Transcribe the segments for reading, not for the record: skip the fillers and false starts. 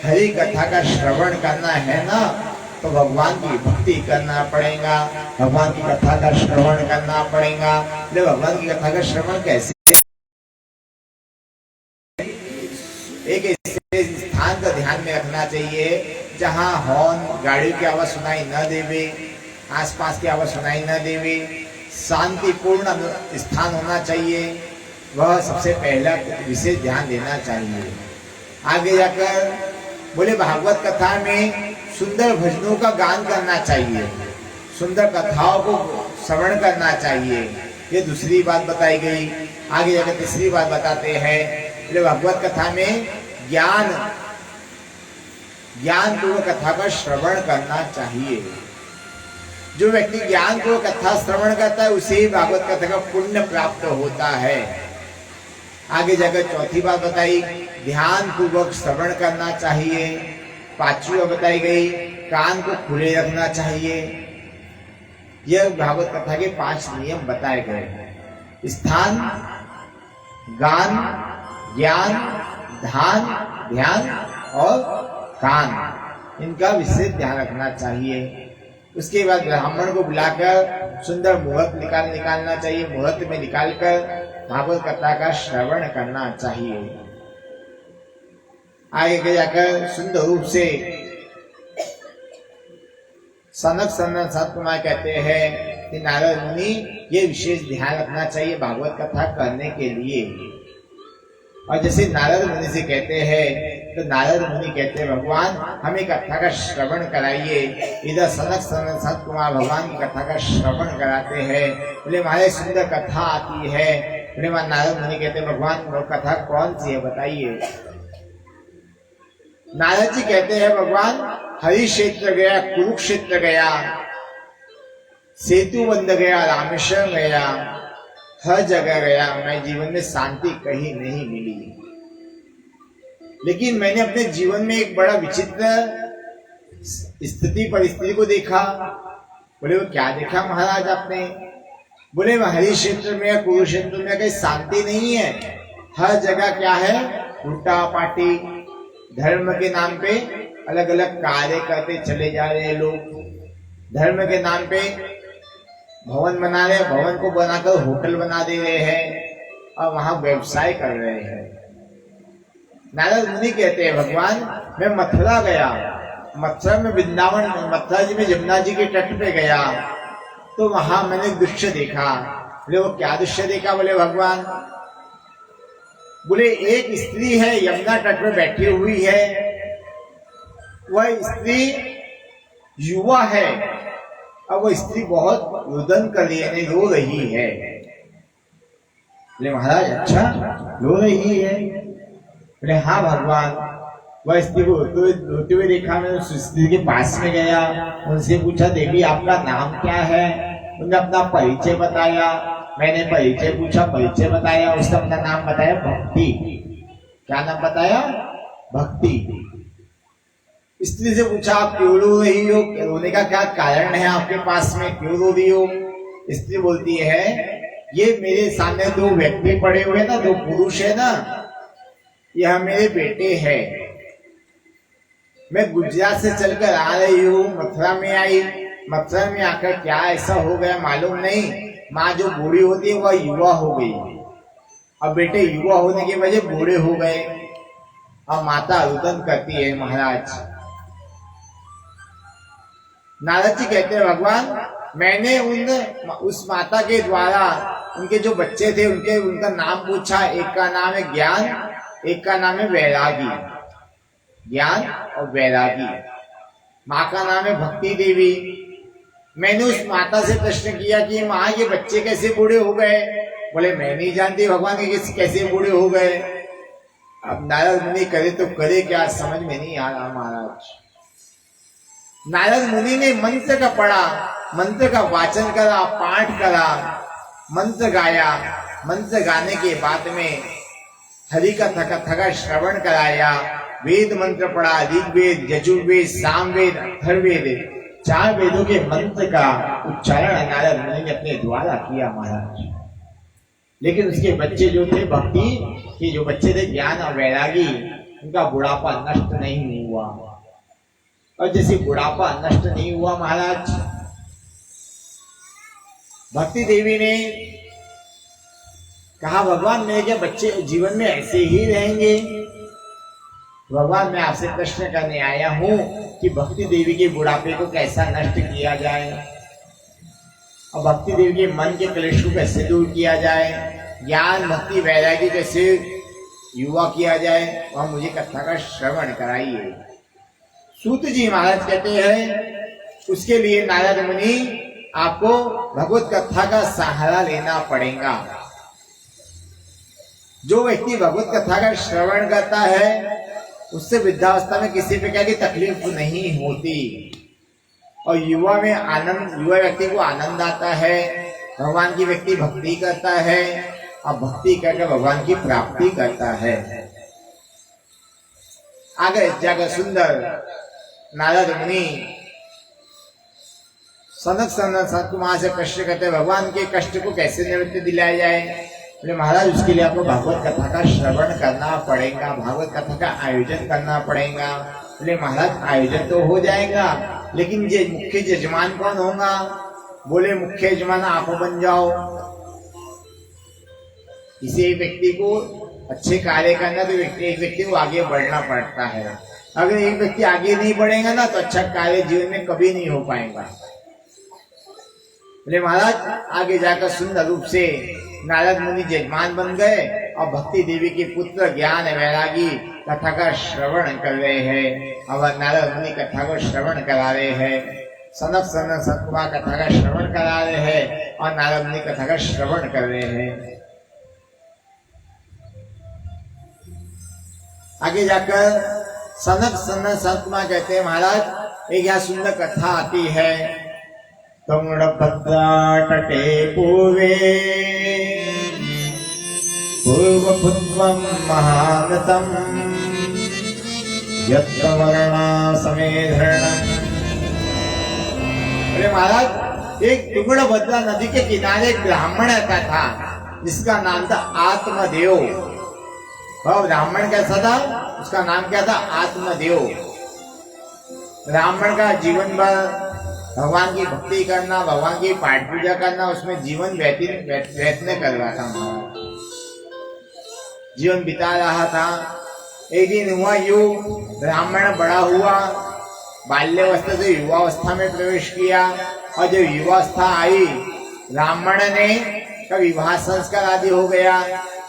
हरि कथा का श्रवण करना है ना, तो भगवान की भक्ति करना पड़ेगा, भगवान की कथा का श्रवण करना पड़ेगा। तो भगवान की कथा का श्रवण कैसे? एक ऐसे स्थान का ध्यान में रखना चाहिए जहां हॉर्न, गाड़ियों की आवाज सुनाई न देवे, आसपास की आवाज सुनाई न देवे, शांतिपूर्ण स्थान होना चाहिए। वह सबसे पहला विशेष ध्यान देना चाहिए। आगे जाकर बोले भागवत कथा में सुंदर भजनों का गान करना चाहिए, सुंदर कथाओं को श्रवण करना चाहिए। ये दूसरी बात बताई गई। आगे जाकर तीसरी बात बताते हैं, बोले भागवत कथा में ज्ञान पूर्वक कथा का श्रवण करना चाहिए। जो व्यक्ति ज्ञान पूर्वक कथा श्रवण करता है उसे ही भागवत कथा का पुण्य प्राप्त होता है। आगे जाकर चौथी बात बताई, ध्यान पूर्वक श्रवण करना चाहिए। पांचवी बात बताई गई, कान को खुले रखना चाहिए। यह भागवत कथा के 5 नियम बताए गए। स्थान, गान, ज्ञान, ध्यान और कान, इनका विशेष ध्यान रखना चाहिए। उसके बाद ब्राह्मण को बुलाकर सुंदर मुहूर्त निकालना चाहिए। मुहूर्त में निकालकर भागवत कथा का श्रवण करना चाहिए। आगे जाकर सुंदर रूप से सनक सनत कुमार कहते हैं कि नारद मुनि ये विशेष ध्यान रखना चाहिए भागवत कथा करने के लिए। और जैसे नारद मुनि से कहते हैं तो नारद मुनि कहते हैं भगवान हमें कथा का श्रवण कराइए। इधर सनक सनत कुमार भगवान की कथा का श्रवण कराते हैं। बोले महाराज सुंदर कथा आती है। बोले नारद मुनि कहते हैं भगवान वो कथा कौन सी है बताइए। नारद जी कहते हैं भगवान हरि क्षेत्र गया, कुरुक्षेत्र गया, सेतु बंध गया, रामेश्वर गया, हर जगह गया, मैं जीवन में शांति कहीं नहीं मिली। लेकिन मैंने अपने जीवन में एक बड़ा विचित्र स्थिति परिस्थिति को देखा। बोले वो क्या देखा महाराज आपने? बोले हरि क्षेत्र में, कुरुक्षेत्र में कहीं शांति नहीं है। हर जगह क्या है, उल्टा पार्टी, धर्म के नाम पे अलग अलग कार्य करते चले जा रहे हैं लोग। धर्म के नाम पे भवन बना रहे, भवन को बनाकर होटल बना दे रहे हैं और वहां व्यवसाय कर रहे हैं। नारद मुनि कहते हैं भगवान मैं मथुरा गया, मथुरा में वृंदावन, मथुरा जी में यमुना जी के तट पे गया तो वहां मैंने दृश्य देखा। बोले वो क्या दृश्य देखा? बोले भगवान, बोले एक स्त्री है यमुना तट पे बैठी हुई है, वह स्त्री युवा है और वो स्त्री बहुत रुदन कर रही है, रो रही है। बोले महाराज अच्छा रो रही है? बोले हाँ भगवान, वह स्त्री को रोते हुए देखा। मैं उस स्त्री के पास में गया, उनसे पूछा देवी आपका नाम क्या है? उन्होंने अपना परिचय बताया। मैंने परिचय पूछा, परिचय बताया, उसने अपना नाम बताया भक्ति। क्या नाम बताया? भक्ति। स्त्री से पूछा आप क्यों रो रही हो, रोने का क्या कारण है आपके पास में, क्यों रो रही हो? स्त्री बोलती है ये मेरे सामने 2 व्यक्ति पड़े हुए ना, 2 पुरुष है ना, यह मेरे बेटे हैं। मैं गुजरात से चलकर आ रही हूँ, मथुरा में आई, मथुरा में आकर क्या ऐसा हो गया मालूम नहीं। माँ जो बूढ़ी होती है वह युवा हो गई और बेटे युवा होने की वजह बूढ़े हो गए और माता रुदन करती है महाराज। नारद जी कहते हैं भगवान मैंने उस माता के द्वारा उनके जो बच्चे थे उनका नाम पूछा। एक का नाम है ज्ञान, एक का नाम है वैरागी। ज्ञान और वैरागी। माँ का नाम है भक्ति देवी। मैंने उस माता से प्रश्न किया कि माँ ये बच्चे कैसे बूढ़े हो गए? बोले मैं नहीं जानती भगवान के कैसे बूढ़े हो गए। अब नारद मुनि करे तो करे क्या, समझ में नहीं आ रहा महाराज। नारद मुनि ने मंत्र का पढ़ा, मंत्र का वाचन करा, पाठ करा, मंत्र गाया। मंत्र गाने के बाद में हरि का कथा का श्रवण कराया। वेद मंत्र पढ़ा, ऋग्वेद, यजुर्वेद, सामवेद, अथर्ववेद, 4 वेदों के मंत्र का उच्चारण नारद मुनि ने अपने द्वारा किया महाराज। लेकिन उसके बच्चे जो थे भक्ति के जो बच्चे थे ज्ञान और वैरागी, उनका बुढ़ापा नष्ट नहीं हुआ। और जैसे बुढ़ापा नष्ट नहीं हुआ महाराज, भक्ति देवी ने कहा भगवान मेरे क्या बच्चे जीवन में ऐसे ही रहेंगे? भगवान मैं आपसे प्रश्न करने आया हूं कि भक्ति देवी के बुढ़ापे को कैसा नष्ट किया जाए और भक्ति देवी के मन के क्लेश को कैसे दूर किया जाए, ज्ञान भक्ति वैराग्य कैसे युवा किया जाए, और मुझे कथा का श्रवण कराइए। सूत जी महाराज कहते हैं उसके लिए नारद मुनि आपको भगवत कथा का सहारा लेना पड़ेगा। जो व्यक्ति भगवत कथा का श्रवण करता है उससे वृद्धावस्था में किसी प्रकार की तकलीफ नहीं होती और युवा में आनंद, युवा व्यक्ति को आनंद आता है, भगवान की व्यक्ति भक्ति करता है और भक्ति करके भगवान की प्राप्ति करता है। आगे जाकर सुंदर नारद मुनि सनत कुमार से प्रश्न करते भगवान के कष्ट को कैसे निवृत्ति दिलाया जाए? बोले महाराज उसके लिए आपको भागवत कथा का श्रवण करना पड़ेगा, भागवत कथा का आयोजन करना पड़ेगा। बोले महाराज आयोजन तो हो जाएगा लेकिन ये मुख्य यजमान कौन होगा? बोले मुख्य यजमान आप बन जाओ। किसी एक व्यक्ति को अच्छे कार्य करना तो एक व्यक्ति को आगे बढ़ना पड़ता है। अगर एक व्यक्ति आगे नहीं बढ़ेगा ना तो अच्छा कार्य जीवन में कभी नहीं हो पाएगा। बोले महाराज आगे जाकर सुंदर रूप से नारद मुनि यजमान बन गए और भक्ति देवी के पुत्र ज्ञान वैरागी कथा का श्रवण कर रहे हैं। और नारद मुनि कथा को श्रवण करा रहे हैं, सनत कुमार कथा का श्रवण करा रहे हैं और नारद मुनि कथा का श्रवण कर रहे हैं। आगे जाकर सनत कुमार कहते हैं महाराज एक यहाँ सुंदर कथा आती है। तुंगभद्रा तटे पूर्वे पूर्वपुत्वं महानतम यत्वर्णा समेधरणम्। अरे महाराज एक तुंगभद्रा नदी के किनारे एक ब्राह्मण रहता था जिसका नाम था आत्मदेव। वह ब्राह्मण कैसा था? उसका नाम क्या था? आत्मदेव। ब्राह्मण का जीवन भर भगवान की भक्ति करना, भगवान की पाठ पूजा करना, उसमें जीवन व्यतीत कर रहा था, जीवन बिता रहा था। एक दिन हुआ यूं ब्राह्मण बड़ा हुआ, बाल्यावस्था से युवावस्था में प्रवेश किया और जब युवावस्था आई ब्राह्मण ने का विवाह संस्कार आदि हो गया।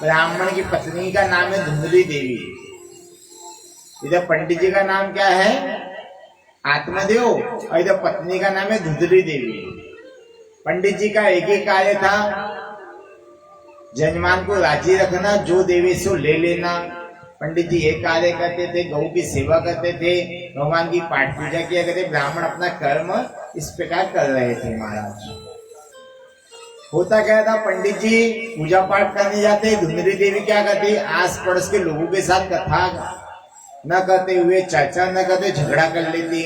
ब्राह्मण की पत्नी का नाम है धुंधली देवी। इधर पंडित जी का नाम क्या है? आत्मदेव और इधर पत्नी का नाम है धुंधली देवी। पंडित जी का एक ही कार्य था जजमान को राजी रखना, जो देवी से ले लेना। पंडित जी ये कार्य करते थे, गौ की सेवा करते थे, भगवान की पाठ पूजा किया करते। ब्राह्मण अपना कर्म इस प्रकार कर रहे थे महाराज। होता क्या था, पंडित जी पूजा पाठ करने जाते, धुंधली देवी क्या करती, आस पड़ोस के लोगों के साथ कथा न करते हुए, चर्चा न करते, झगड़ा कर लेती।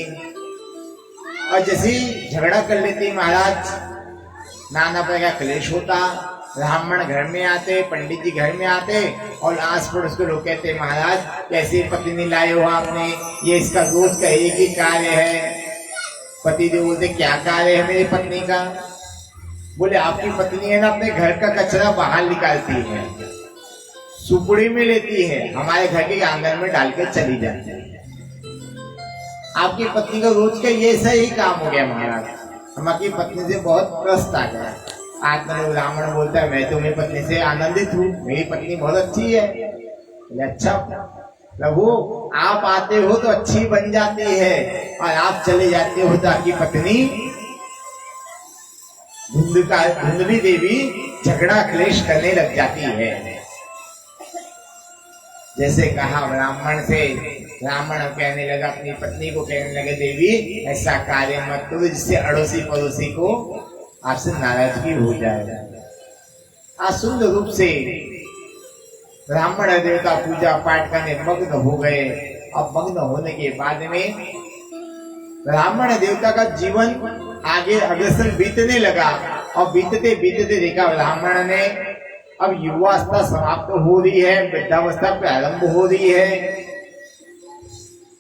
और जैसे झगड़ा कर लेती महाराज नाना प्रकार का क्लेश होता। ब्राह्मण घर में आते, पंडित जी घर में आते और आस पड़ोस के लोग कहते महाराज कैसी पत्नी लाए हो आपने, ये इसका रोज का एक ही कार्य है। पति देव बोलते क्या कार्य है मेरी पत्नी का? बोले आपकी पत्नी है ना अपने घर का कचरा बाहर निकालती है, सुपड़ी में लेती है, हमारे घर के आंगन में डाल के चली जाती है। आपकी पत्नी का रोज का ये सही काम हो गया महाराज, हम आपकी पत्नी से बहुत त्रस्त आ गया। आत्मदेव ब्राह्मण बोलता है मैं तो मेरी पत्नी से आनंदित हूँ, मेरी पत्नी बहुत अच्छी है। अच्छा प्रभु आप आते हो तो अच्छी बन जाती है और आप चले जाते हो तो आपकी पत्नी धुंधली देवी झगड़ा क्लेश करने लग जाती है। जैसे कहा ब्राह्मण से, ब्राह्मण कहने लगा अपनी पत्नी को, कहने लगे देवी ऐसा कार्य मत करो जिससे अड़ोसी पड़ोसी को आपसे नाराजगी हो जाए। सुंदर रूप से ब्राह्मण देवता पूजा पाठ करने मग्न हो गए। अब मग्न होने के बाद में ब्राह्मण देवता का जीवन आगे अग्रसर बीतने लगा और बीतते बीतते देखा ब्राह्मण ने अब युवावस्था समाप्त हो रही है, वृद्धावस्था प्रारंभ हो रही है।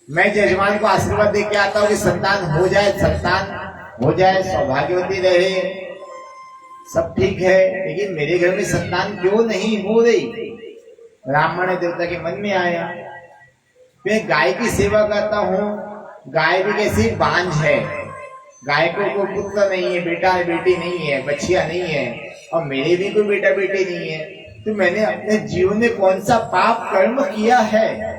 मैं जजमान को आशीर्वाद दे के आता हूँ कि संतान हो जाए, सौभाग्यवती रहे, सब ठीक है, लेकिन मेरे घर में संतान क्यों नहीं हो रही? ब्राह्मण देवता के मन में आया, मैं गाय की सेवा करता हूँ, गाय भी कैसी बांझ है, गाय को कोई पुत्र नहीं है, बेटा बेटी नहीं है, बच्चिया नहीं है, और मेरे भी कोई बेटा बेटी नहीं है, तो मैंने अपने जीवन में कौन सा पाप कर्म किया है?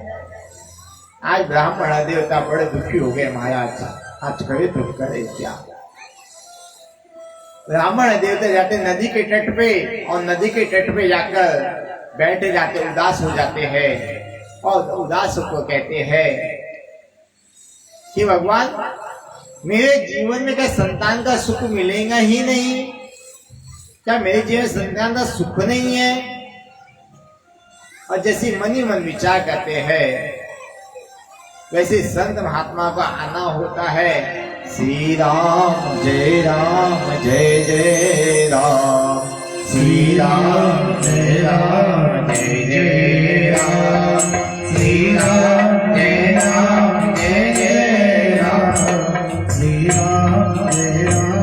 आज ब्राह्मण देवता बड़े दुखी हो गए, महाराज आज करे तो करे क्या? ब्राह्मण देवता जाते नदी के तट पे, और नदी के तट पे जाकर बैठ जाते, उदास हो जाते हैं, और उदास को कहते हैं कि भगवान मेरे जीवन में क्या संतान का सुख मिलेगा ही नहीं? क्या मेरे जीवन में संतान का सुख नहीं है? और जैसे मन ही मन विचार करते हैं, वैसे संत महात्मा का आना होता है। श्री राम जय जय राम, श्री राम जय जय राम, श्री राम जय जय राम, श्री राम जय राम, श्री राम जय जय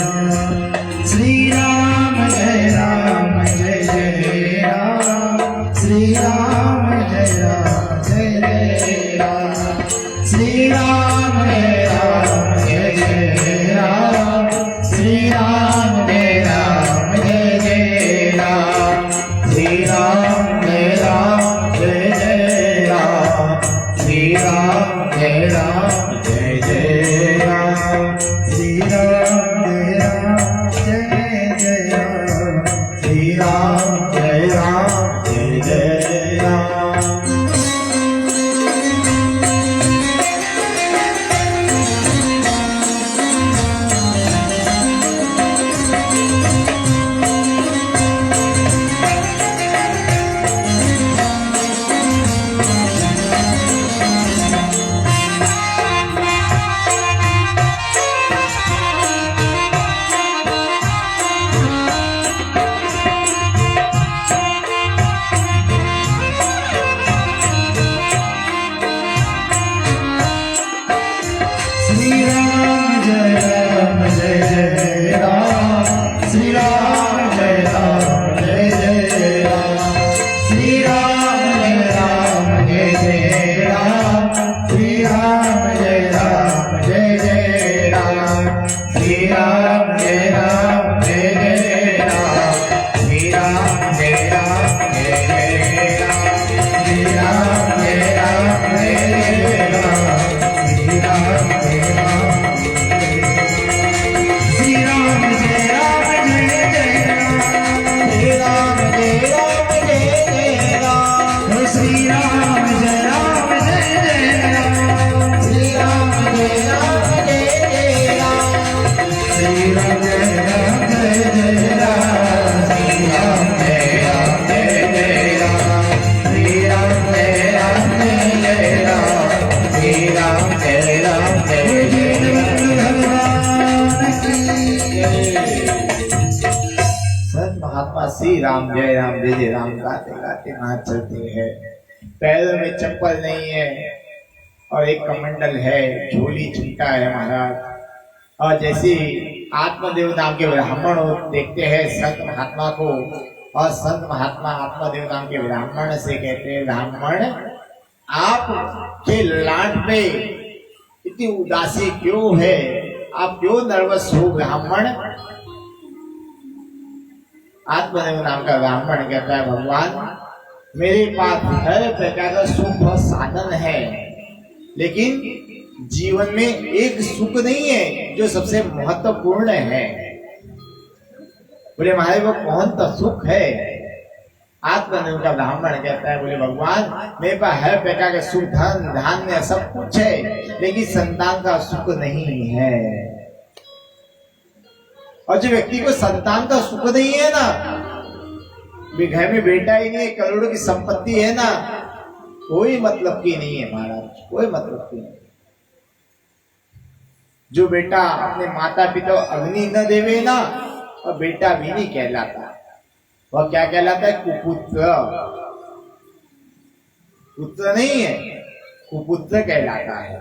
राम, श्री राम जय जय राम, श्री राम जय जय राम, श्री राम जय जय राम, श्री राम जय जय राम, श्री राम जय जय राम, श्री राम जय जय राम, श्री राम जय जय राम। श्री राम जय जय राम गाते गाते वहां चलते हैं। पैरों में चप्पल नहीं है और एक कमंडल है, झोली छूटा है महाराज। और जैसे आत्मदेव नाम के ब्राह्मण देखते हैं संत महात्मा को, और संत महात्मा आत्मदेव नाम के ब्राह्मण से कहते हैं, ब्राह्मण आप के लाट पे इतनी उदासी क्यों है? आप क्यों नर्वस हो ब्राह्मण? आत्मदेव नाम का ब्राह्मण कहता है, भगवान मेरे पास हर प्रकार का सुख और साधन है, लेकिन जीवन में एक सुख नहीं है जो सबसे महत्वपूर्ण है। बोले महाराज वो कौन सा सुख है? आत्मदेव का ब्राह्मण कहता है, बोले भगवान मेरे पास हर प्रकार का सुख, धन धान्य सब कुछ है, लेकिन संतान का सुख नहीं है। और जो व्यक्ति को संतान का सुख नहीं है ना, घर में बेटा ही नहीं, करोड़ों की संपत्ति है ना, कोई मतलब की नहीं है महाराज, कोई मतलब की नहीं। जो बेटा अपने माता पिता अग्नि न देवे ना, और बेटा भी नहीं कहलाता, वह क्या कहलाता है? कुपुत्र। पुत्र नहीं है, कुपुत्र कहलाता है।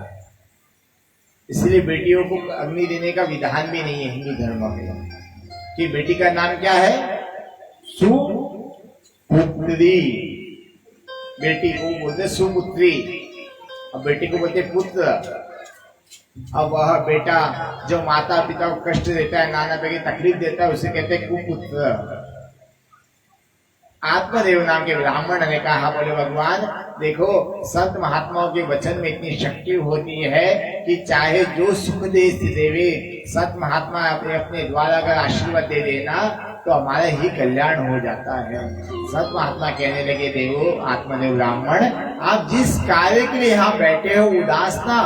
इसलिए बेटियों को अग्नि देने का विधान भी नहीं है हिंदू धर्म में, कि बेटी का नाम क्या है, सुपुत्री। बेटी को बोलते सुपुत्री, अब बेटी को बोलते पुत्र। अब वह बेटा जो माता पिता को कष्ट देता है, नाना पे की तकलीफ देता है, उसे कहते हैं कुपुत्र। आत्मदेव नाम के ब्राह्मण ने कहा, बोले भगवान देखो संत महात्माओं के वचन में इतनी शक्ति होती है कि चाहे जो सुख दे देवे, संत महात्मा अपने अपने द्वारा अगर आशीर्वाद दे देना तो हमारा ही कल्याण हो जाता है। संत महात्मा कहने लगे, देवो आत्मदेव ब्राह्मण, आप जिस कार्य के लिए यहाँ बैठे हो उदास ना,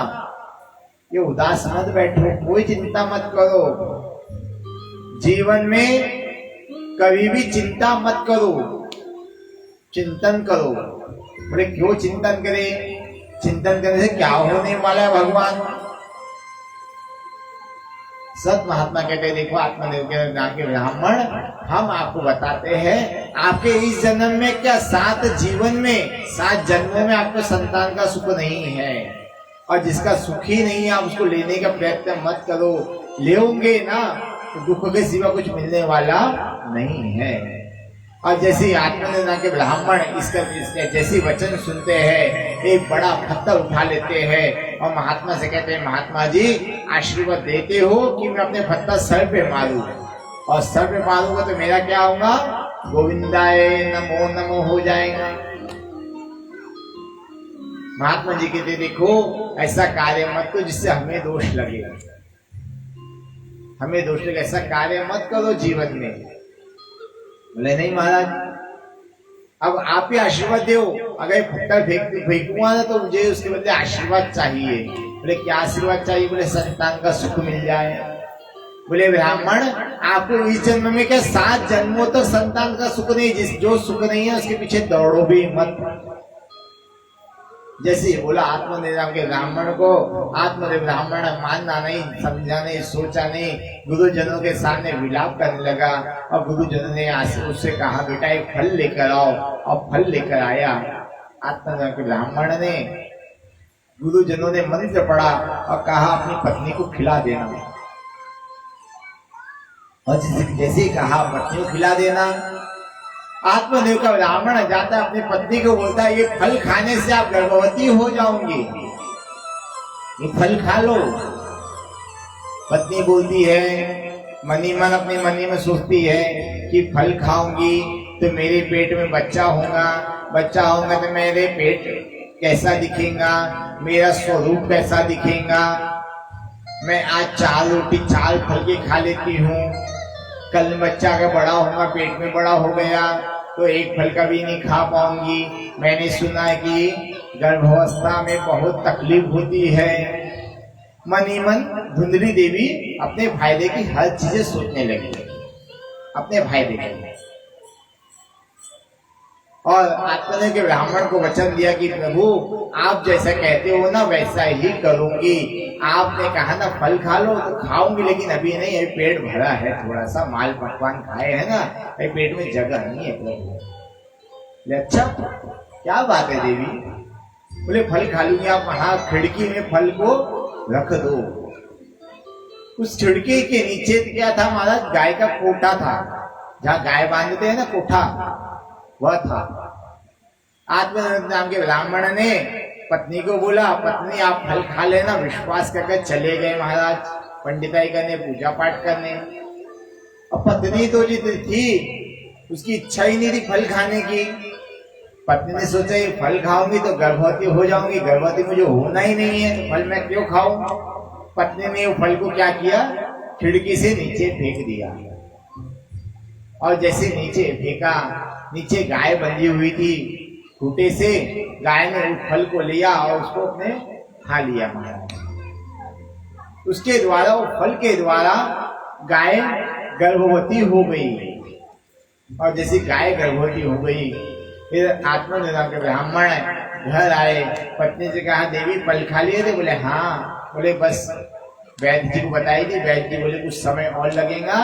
ये उदास मत बैठो, कोई चिंता मत करो। जीवन में कभी भी चिंता मत करो, चिंतन करो। बोले क्यों चिंतन करें, चिंतन करने से क्या होने वाला है भगवान। सत महात्मा कहते हैं, देखो आत्मदेव के नाम के ब्राह्मण, हम आपको बताते हैं आपके इस जन्म में क्या 7 जीवन में 7 जन्मों में आपको संतान का सुख नहीं है, और जिसका सुख ही नहीं है आप उसको लेने का प्रयत्न मत करो। लेंगे ना तो दुख के सिवा कुछ मिलने वाला नहीं है। और जैसे आत्मनिर्भर के ब्राह्मण इसका जैसे वचन सुनते हैं, एक बड़ा पत्थर उठा लेते हैं और महात्मा से कहते हैं, महात्मा जी आशीर्वाद देते हो कि मैं अपने पत्थर सर पे मारूं, और सर पे मारूंगा तो मेरा क्या होगा, गोविंदाय नमो नमो हो जाएगा। महात्मा जी कहते देखो ऐसा कार्य मत करो जिससे हमें दोष लगे, हमें दोष लगे, ऐसा कार्य मत करो जीवन में। बोले नहीं महाराज, अब आप ही आशीर्वाद दो, अगर पत्थर फेंकूंगा ना तो मुझे उसके बदले आशीर्वाद चाहिए। बोले क्या आशीर्वाद चाहिए, बोले संतान का सुख मिल जाए। बोले ब्राह्मण आपको इस जन्म में क्या 7 जन्मों तक संतान का सुख नहीं, जिस जो सुख नहीं है उसके पीछे दौड़ो भी मत। जैसे बोला आत्मनिर्भर के ब्राह्मण को, आत्मनिर्भर ब्राह्मण मानना नहीं, समझा नहीं, सोचा नहीं, गुरुजनों के सामने विलाप करने लगा। और गुरुजनों ने उससे कहा, बेटा एक फल लेकर आओ, और फल लेकर आया। आत्मनिर्भर के ब्राह्मण ने, गुरुजनों ने मंत्र पढ़ा और कहा अपनी पत्नी को खिला देना, और जैसे कहा पत्नी को खिला देना, आत्मदेव का ब्राह्मण जाता है अपनी पत्नी को बोलता है, ये फल खाने से आप गर्भवती हो जाओगी, ये फल खा लो। पत्नी बोलती है, मनी मन अपनी मनी में सोचती है कि फल खाऊंगी तो मेरे पेट में बच्चा होगा, बच्चा होगा तो मेरे पेट कैसा दिखेगा, मेरा स्वरूप कैसा दिखेगा। मैं आज 4 रोटी 4 फल के खा लेती हूँ, कल बच्चा अगर बड़ा होगा, पेट में बड़ा हो गया तो 1 फल का भी नहीं खा पाऊंगी। मैंने सुना है कि गर्भावस्था में बहुत तकलीफ होती है। मनी मन धुंधली देवी अपने फायदे की हर चीजें सोचने लगी, अपने फायदे के। और आत्मदेव के ब्राह्मण को वचन दिया कि प्रभु आप जैसा कहते हो ना वैसा ही करूंगी। आपने कहा ना फल खा लो तो खाऊंगी, लेकिन अभी नहीं, अभी पेट भरा है, थोड़ा सा माल पकवान खाए है ना, अभी पेट में जगह नहीं है प्रभु। अच्छा क्या बात है देवी, बोले फल खा लूंगी। आप वहां खिड़की में फल को रख दो। उस खिड़की के नीचे क्या था महाराज, गाय का कोठा था, जहाँ गाय बांधते हैं ना कोठा, वह था। आत्मनिर्भर नाम के ब्राह्मण ने पत्नी को बोला, पत्नी आप फल खा लेना। विश्वास करके चले गए महाराज पंडिताई करने, पूजा पाठ करने। अब पत्नी तो जितनी थी उसकी इच्छा ही नहीं थी फल खाने की। पत्नी ने सोचा ये फल खाऊंगी तो गर्भवती हो जाऊंगी, गर्भवती मुझे होना ही नहीं है तो फल मैं क्यों खाऊं। पत्नी ने वो फल को क्या किया, खिड़की से नीचे फेंक दिया। और जैसे नीचे फेंका, नीचे गाय बंधी हुई थी खूंटे से, गाय ने उस फल को लिया और उसको अपने खा लिया महाराज। उसके द्वारा, वो फल के द्वारा गाय गर्भवती हो गई। और जैसे गाय गर्भवती हो गई, फिर आत्मनिर्भर के ब्राह्मण घर आए, पत्नी से कहा देवी फल खा लिए थे, बोले हाँ। बोले बस वैद्य जी को बताई थी, वैद्य जी बोले कुछ समय और लगेगा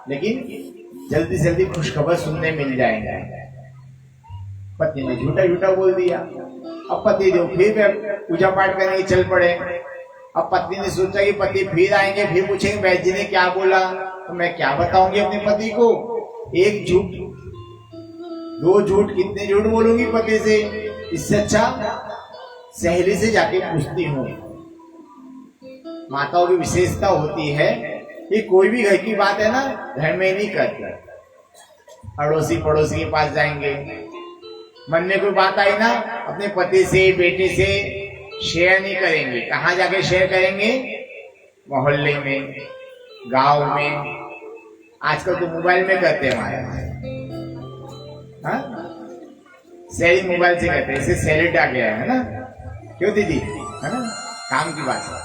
लेकिन जल्दी से जल्दी खुशखबर सुनने मिल जाएगा। पत्नी ने झूठा झूठा बोल दिया। अब पति देव फिर पूजा पाठ करने के चल पड़े। अब पत्नी ने सोचा कि पति फिर आएंगे, फिर पूछेंगे वैद्य जी ने क्या बोला, तो मैं क्या बताऊंगी अपने पति को। एक झूठ, दो झूठ, कितने झूठ बोलूंगी पति से। इससे अच्छा सहेली से जाके पूछती हूँ। माताओं की विशेषता होती है कि कोई भी घर की बात है ना, घर में नहीं करते, अड़ोसी पड़ोसी के पास जाएंगे। मन में कोई बात आई ना, अपने पति से, बेटे से शेयर नहीं करेंगे। कहाँ जाके शेयर करेंगे? मोहल्ले में, गांव में। आजकल तो मोबाइल में करते हैं हमारे, शेयरिंग मोबाइल से करते हैं। इसे सैलेड आ गया है ना, क्यों दीदी, है ना, काम की बात है,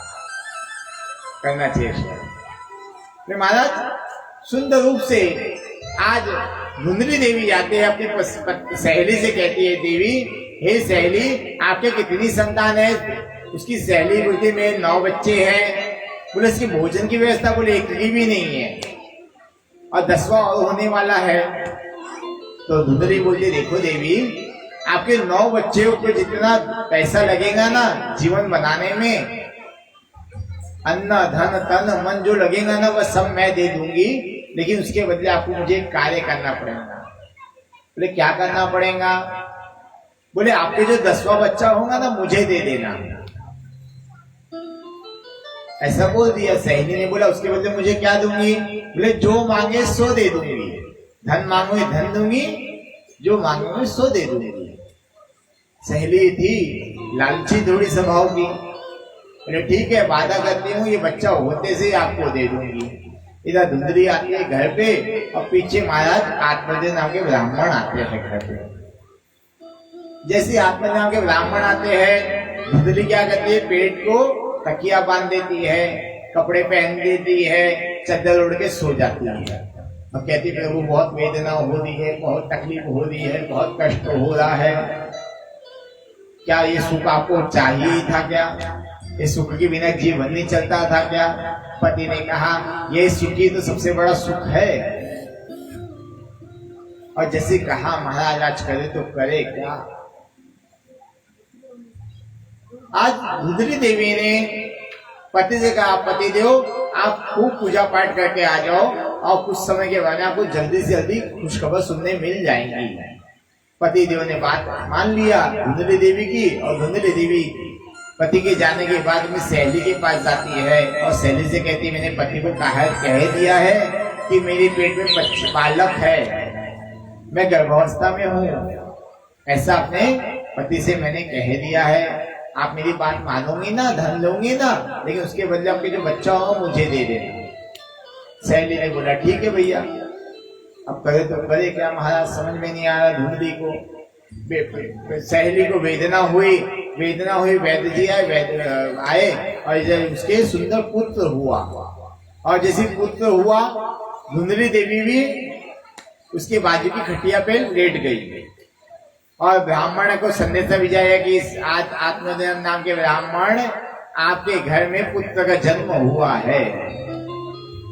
करना चाहिए शेयर। महाराज सुंदर रूप से आज धुंधली देवी जाते हैं अपनी सहेली से, कहती है देवी, हे सहेली, आपके कितनी संतान है? उसकी सहेली बोलती मेरे 9 बच्चे हैं। बोले इसकी भोजन की व्यवस्था? बोले एक भी नहीं है, और 10वां और होने वाला है। तो धुंधली बोलती देखो देवी, आपके 9 बच्चे को जितना पैसा लगेगा ना जीवन बनाने में, अन्न धन तन मन जो लगेगा ना, वह सब मैं दे दूंगी, लेकिन उसके बदले आपको मुझे कार्य करना पड़ेगा। बोले क्या करना पड़ेगा? बोले आपके जो 10वां बच्चा होगा ना, मुझे दे देना। ऐसा बोल दिया। सहेली ने बोला उसके बदले मुझे क्या दूंगी? बोले जो मांगे सो दे दूंगी, धन मांगोगे धन दूंगी, जो मांगोगे सो दे दूंगी। सहेली थी लालची थोड़ी स्वभाव की। बोले ठीक है, वादा करती हूँ ये बच्चा होते से आपको दे दूंगी। इधर धुंधली आती है घर पे, और पीछे महाराज आत्मजय नाम के ब्राह्मण आते हैं घर पे। जैसे आत्मजय नाम के ब्राह्मण आते हैं, धुंधली क्या करती है? पेट को तकिया बांध देती है, कपड़े पहन देती है, चद्दर ओढ़ के सो जाती है, और कहती है प्रभु बहुत वेदना हो रही है, बहुत तकलीफ हो रही है, बहुत कष्ट हो रहा है, क्या ये सुख आपको चाहिए ही था क्या? ये सुख के बिना जीवन नहीं चलता था क्या? पति ने कहा ये सुखी तो सबसे बड़ा सुख है। और जैसे कहा महाराज आज करे तो करे क्या? आज धुंधली देवी ने पति से कहा पति देव आप खूब पूजा पाठ करके आ जाओ, और कुछ समय के बाद आपको जल्दी से जल्दी खुशखबर सुनने मिल जाएंगी। पति देव ने बात मान लिया धुंधली देवी की, और धुंधली देवी पति के जाने के बाद में सहेली के पास जाती है, और सहेली से कहती है मैंने पति को कह दिया है कि मेरे पेट में बालक है, मैं गर्भावस्था में हूँ, ऐसा अपने पति से मैंने कह दिया है। आप मेरी बात मानोगी ना, धन लोगी ना, लेकिन उसके बदले आपके जो बच्चा होगा मुझे दे देना। सहेली ने बोला ठीक है भैया। अब करे तो करे क्या महाराज, समझ में नहीं आ रहा धुंधली को। सहेली को वेदना हुई, वैद्य जी आए और उसके सुंदर पुत्र हुआ, और जैसे पुत्र हुआ धुंधली देवी भी उसके बाजू की खटिया पे लेट गई, और ब्राह्मण को संदेशा भिजाया कि आज आत्मदेव नाम के ब्राह्मण आपके घर में पुत्र का जन्म हुआ है।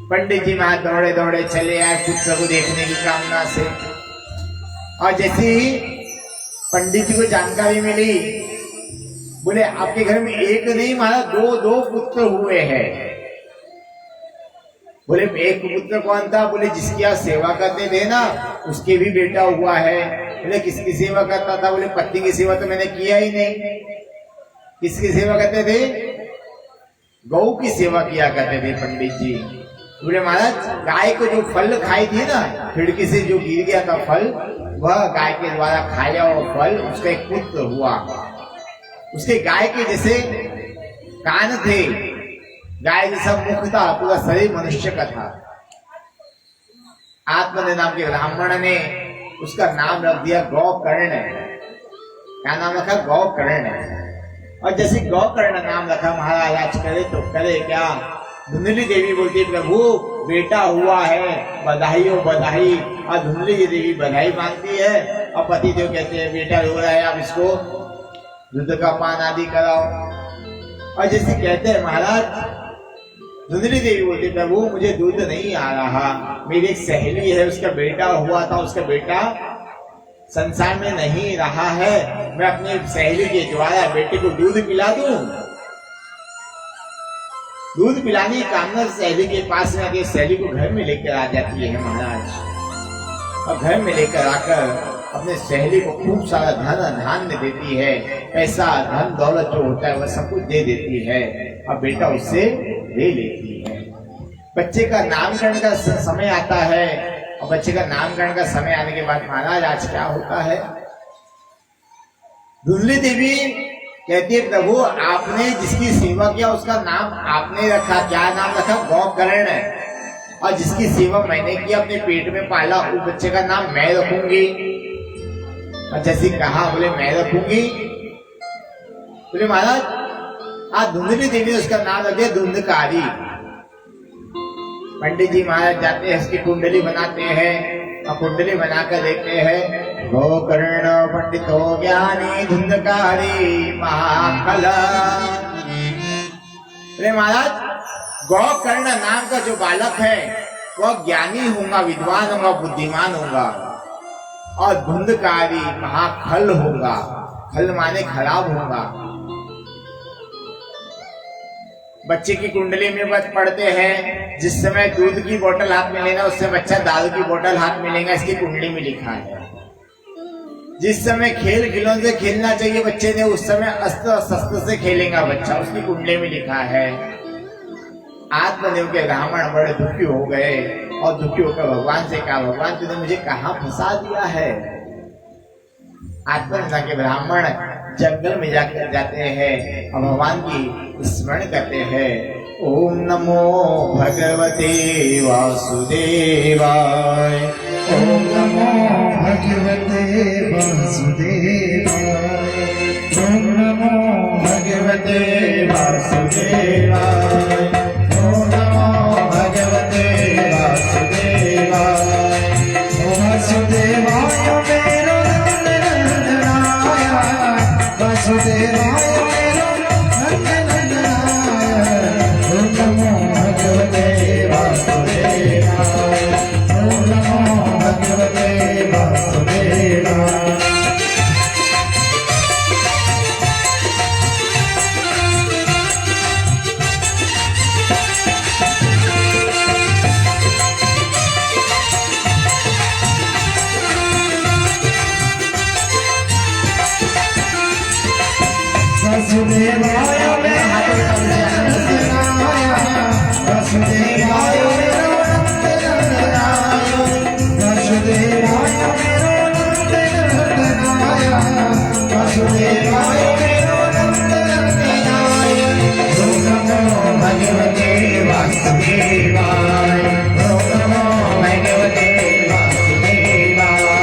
पंडित जी वहां दौड़े दौड़े चले आए पुत्र को देखने की कामना से, और जैसे ही पंडित जी को जानकारी मिली, बोले आपके घर में एक नहीं महाराज दो पुत्र हुए हैं। बोले एक पुत्र कौन था? बोले जिसकी आप सेवा करते थे ना उसके भी बेटा हुआ है। बोले किसकी सेवा करता था? बोले पत्नी की सेवा तो मैंने किया ही नहीं। किसकी सेवा करते थे? गौ की सेवा किया करते थे पंडित जी। बोले महाराज गाय को जो फल खाई थी ना, खिड़की से जो गिर गया था फल, वह गाय के द्वारा खाया हुआ फल उसका एक पुत्र हुआ। उसके गाय के जैसे कान थे, गाय जैसा मुख था, पूरा शरीर मनुष्य का था। आत्मदेव नाम के ब्राह्मण ने उसका नाम रख दिया गौकर्ण। क्या नाम रखा? गौकर्ण। और जैसे गौकर्ण नाम रखा महाराज आज करे तो करे क्या? धुंधली देवी बोलती प्रभु बेटा हुआ है, बधाई हो बधाई। और धुंधली देवी बधाई मांगती है, और पति देव कहते हैं बेटा रो रहा है, आप इसको दूध का पान आदि कराओ। और जैसे कहते हैं महाराज धुंधली देवी बोलती प्रभु मुझे दूध नहीं आ रहा, मेरी एक सहेली है उसका बेटा हुआ था, उसका बेटा संसार में नहीं रहा है, मैं अपनी सहेली के द्वारा बेटे को दूध पिला दूं। दूध पिलाने की कामना सहेली के पास में आके सहेली को घर में लेकर आ जाती है महाराज। और घर में लेकर आकर अपने सहेली को खूब सारा धन धान्य देती है, पैसा धन दौलत जो होता है वह सब कुछ दे देती है। और बेटा उससे ले लेती है। बच्चे का नामकरण का समय आता है, और बच्चे का नामकरण का समय आने के बाद महाराज आज क्या होता है, धुंधली देवी कहती है प्रभु आपने जिसकी सेवा किया उसका नाम आपने रखा, क्या नाम रखा, गौकर्ण। और जिसकी सेवा मैंने की अपने पेट में पाला उस बच्चे का नाम मैं रखूंगी। और जैसे कहा बोले मैं रखूंगी, बोले महाराज आज धुंधली देवी ने उसका नाम रख दिया धुंधकारी। पंडित जी महाराज जाते हैं, इसकी कुंडली बनाते हैं और कुंडली बनाकर देखते हैं गोकर्ण पंडितो ज्ञानी धुंधकारी महाकल। महाराज गोकर्ण नाम का जो बालक है वह ज्ञानी होगा, विद्वान होगा, बुद्धिमान होगा, और धुंधकारी महाखल होगा। खल माने खराब होगा। बच्चे की कुंडली में बच पड़ते हैं, जिस समय दूध की बोतल हाथ में लेना उस समय बच्चा दारू की बोतल हाथ में लेगा, इसकी कुंडली में लिखा है। जिस समय खेल खिलौने से खेलना चाहिए बच्चे ने उस समय अस्त्र और शस्त्र से खेलेगा बच्चा, उसकी कुंडली में लिखा है। आत्मदेव के ब्राह्मण बड़े दुखी हो गए और दुखी होकर भगवान से कहा भगवान तूने मुझे कहाँ फंसा दिया है। आत्मदेव के ब्राह्मण जंगल में जाकर जाते हैं और भगवान की स्मरण करते हैं। ओम नमो भगवते वासुदेवाय, ओम नमो भगवते वासुदेवाय, ओम नमो भगवते वासुदेवाय, ओम नमो भगवते वासुदेवाय। ओम वासुदेवाय मेरो नंदनाय, वासुदेवाय मेरो नंदनाय। ओम नमो भगवते वासुदेवाय, ओम नमो भगवते वासुदेवाय। वासुदेवाय मेरो नंदनाय, वासुदेवाय मेरो नंदनाय, वासुदेवाय मेरो नंदनाय, वासुदेवाय मेरो नंदनाय। ओम नमो भगवते वासुदेवाय, ओम नमो भगवते वासुदेवाय,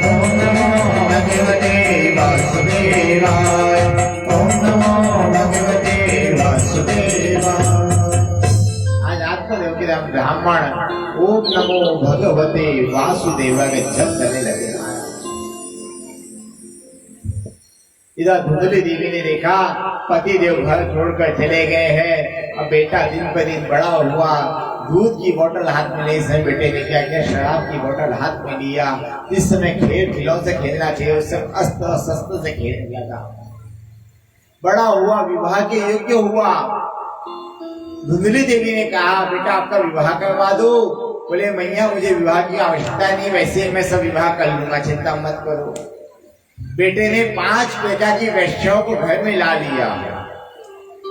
ओम नमो भगवते वासुदेवाय, ओम नमो भगवते वासुदेवाय। आज आत्मदेव के ब्राह्मण ओम नमो भगवते वासुदेवाय के जप करने लगे। इधर धुंधली देवी ने देखा पति देव घर छोड़कर चले गए हैं, अब बेटा दिन पर दिन बड़ा हुआ, दूध की बोतल हाथ में नहीं, समय बेटे ने क्या किया शराब की बोतल हाथ में लिया। इस समय खेल खिलौने से खेलना चाहिए उस समय अस्त्र शस्त्र से खेलने लगा। बड़ा हुआ, विवाह के योग्य हुआ। धुंधली देवी ने कहा बेटा आपका विवाह करवा दो। बोले मैया मुझे विवाह की आवश्यकता नहीं, वैसे मैं सब विवाह कर लूंगा, चिंता मत करो। बेटे ने 5 प्रकार की वैश्याओं को घर में ला लिया।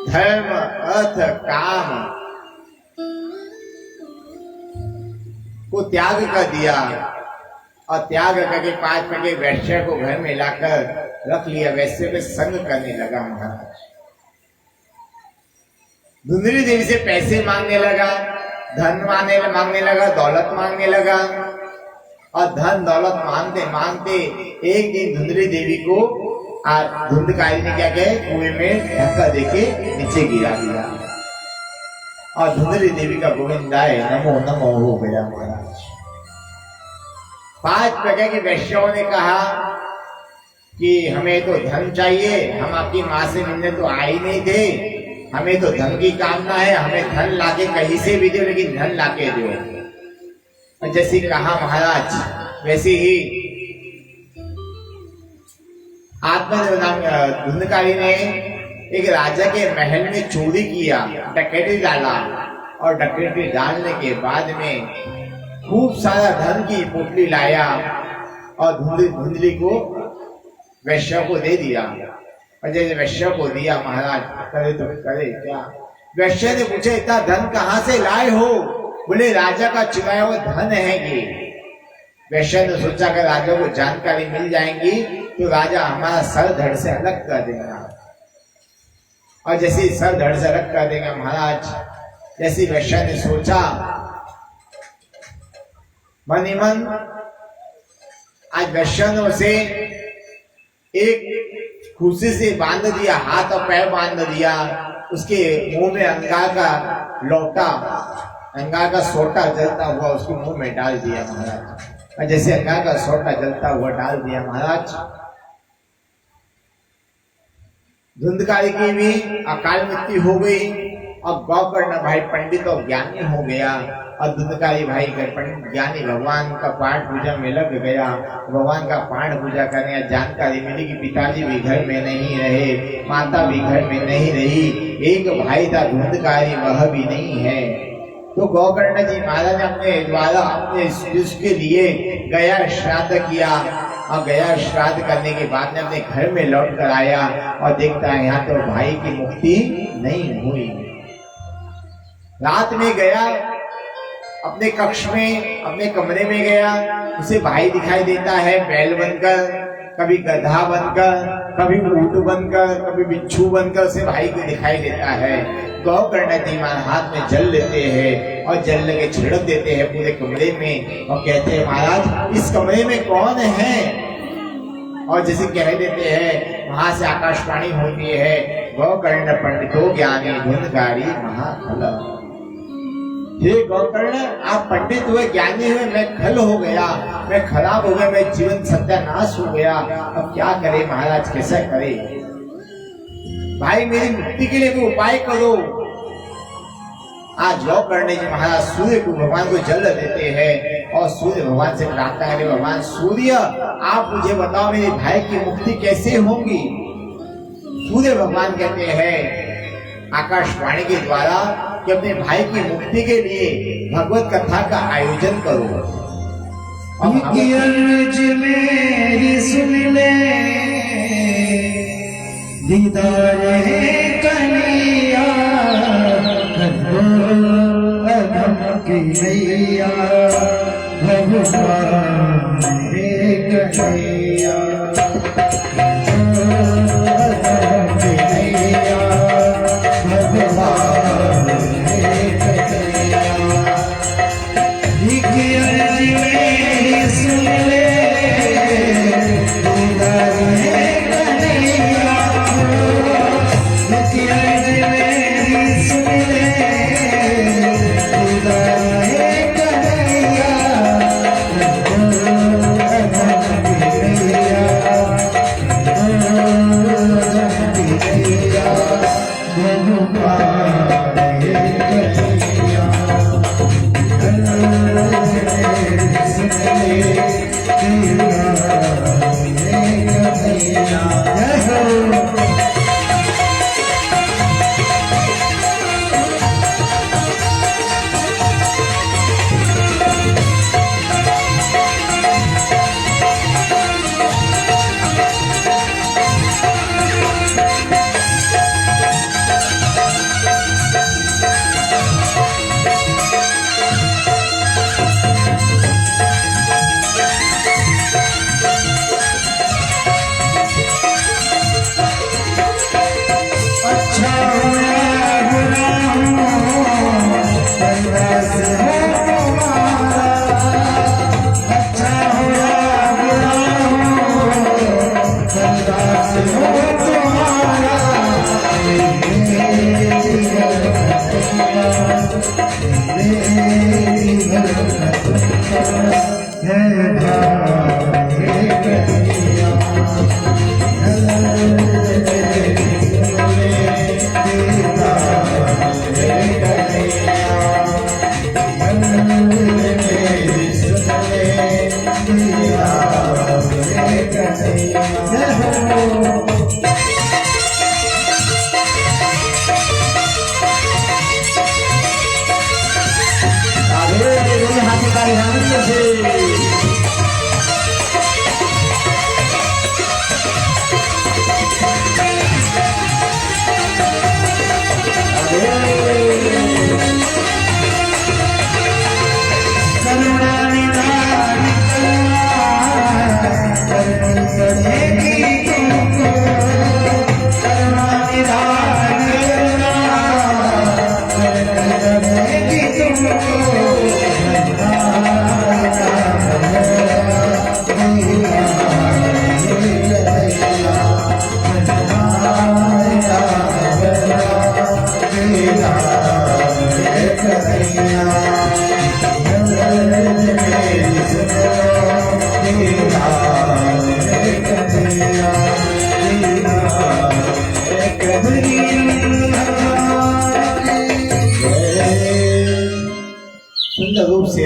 धर्म अर्थ काम को त्याग कर दिया और त्याग करके 5 प्रकार के वैश्या को घर में लाकर रख लिया। वैसे में संग करने लगा महाराज। धुंधली देवी से पैसे मांगने लगा, धन मांगने लगा, दौलत मांगने लगा। और धन दौलत मांगते मांगते एक दिन धुंधली देवी को धुंधकारी ने क्या किया कुएं में धक्का देके नीचे गिरा दिया और धुंधली देवी का गोविंदाय नमो नमो हो गया महाराज। 5 प्रकार की वैश्याओं ने कहा कि हमें तो धन चाहिए, हम आपकी माँ से मिलने तो आए नहीं थे, हमें तो धन की कामना है, हमें धन लाके कहीं से भी दो लेकिन धन लाके दो। जैसे कहा महाराज वैसे ही धुंधकारी ने एक राजा के महल में चोरी किया, डकैती डाला, और डकैती डालने के बाद में खूब सारा धन की पोटली लाया और धुंधली को वैश्य को दे दिया। और जैसे वैश्य को दिया, महाराज करे तो करे क्या। वैश्य ने पूछा इतना धन कहाँ से लाए हो? बोले राजा का चुराया हुआ धन है ये। वैश्य ने सोचा कि राजा को जानकारी मिल जाएंगी तो राजा हमारा सर धड़ से अलग कर देगा। और जैसे सर धड़ से अलग कर देगा महाराज, जैसे वैश्य ने सोचा, मन ही मन आज वैश्य ने उसे एक खुशी से बांध दिया, हाथ और पैर बांध दिया। उसके मुंह में अंगार का लौटा, अंगार का सोटा जलता हुआ उसके मुंह में डाल दिया महाराज। और जैसे अंगार का सोटा जलता हुआ डाल दिया महाराज, धुंधकारी की भी अकाल मृत्यु हो गई। अब गौकर्ण भाई पंडित और ज्ञानी हो गया, और धुंधकारी भाई ज्ञानी भगवान का पाठ पूजा में लग गया। भगवान का पाठ पूजा करने जानकारी मिली कि पिताजी भी घर में नहीं रहे, माता भी घर में नहीं रही, एक भाई था धुंधकारी, वह भी नहीं है। तो गौकर्ण जी महाराज अपने द्वारा अपने उसके लिए गया श्राद्ध किया, और गया श्राद्ध करने के बाद में अपने घर में लौट कर आया और देखता है यहाँ तो भाई की मुक्ति नहीं हुई। रात में गया अपने कक्ष में, अपने कमरे में गया, उसे भाई दिखाई देता है बैल बनकर, कभी गधा बनकर, कभी ऊंट बनकर, कभी बिच्छू बनकर उसे भाई को दिखाई देता है। गौकर्ण जी हाथ में जल लेते हैं और जल लगे छिड़क देते हैं पूरे कमरे में, और कहते हैं महाराज इस कमरे में कौन है? और जैसे कह देते हैं, वहां से आकाशवाणी होती है, गौकर्ण पंडितो ज्ञानी धुंधकारी महाखल। हे गौकर्ण, आप पंडित हुए, ज्ञानी हुए, मैं खल हो गया, मैं खराब हो गया, मैं जीवन सत्यानाश हो गया। अब क्या करे महाराज, कैसा करे? भाई मेरी मुक्ति के लिए कोई उपाय करो। आज गौकर्ण जी महाराज सूर्य को, भगवान को जल देते हैं और सूर्य भगवान से प्रार्थना करें, भगवान सूर्य आप मुझे बताओ मेरे भाई की मुक्ति कैसे होगी? सूर्य भगवान कहते हैं आकाशवाणी के द्वारा कि अपने भाई की मुक्ति के लिए भगवत कथा का आयोजन करो। अर्ज मेरी सुन ले, दीदार है कन्हैया, अधम की नैया, भगवान है कन्हैया, अधम की नैया, भगवान जय हो।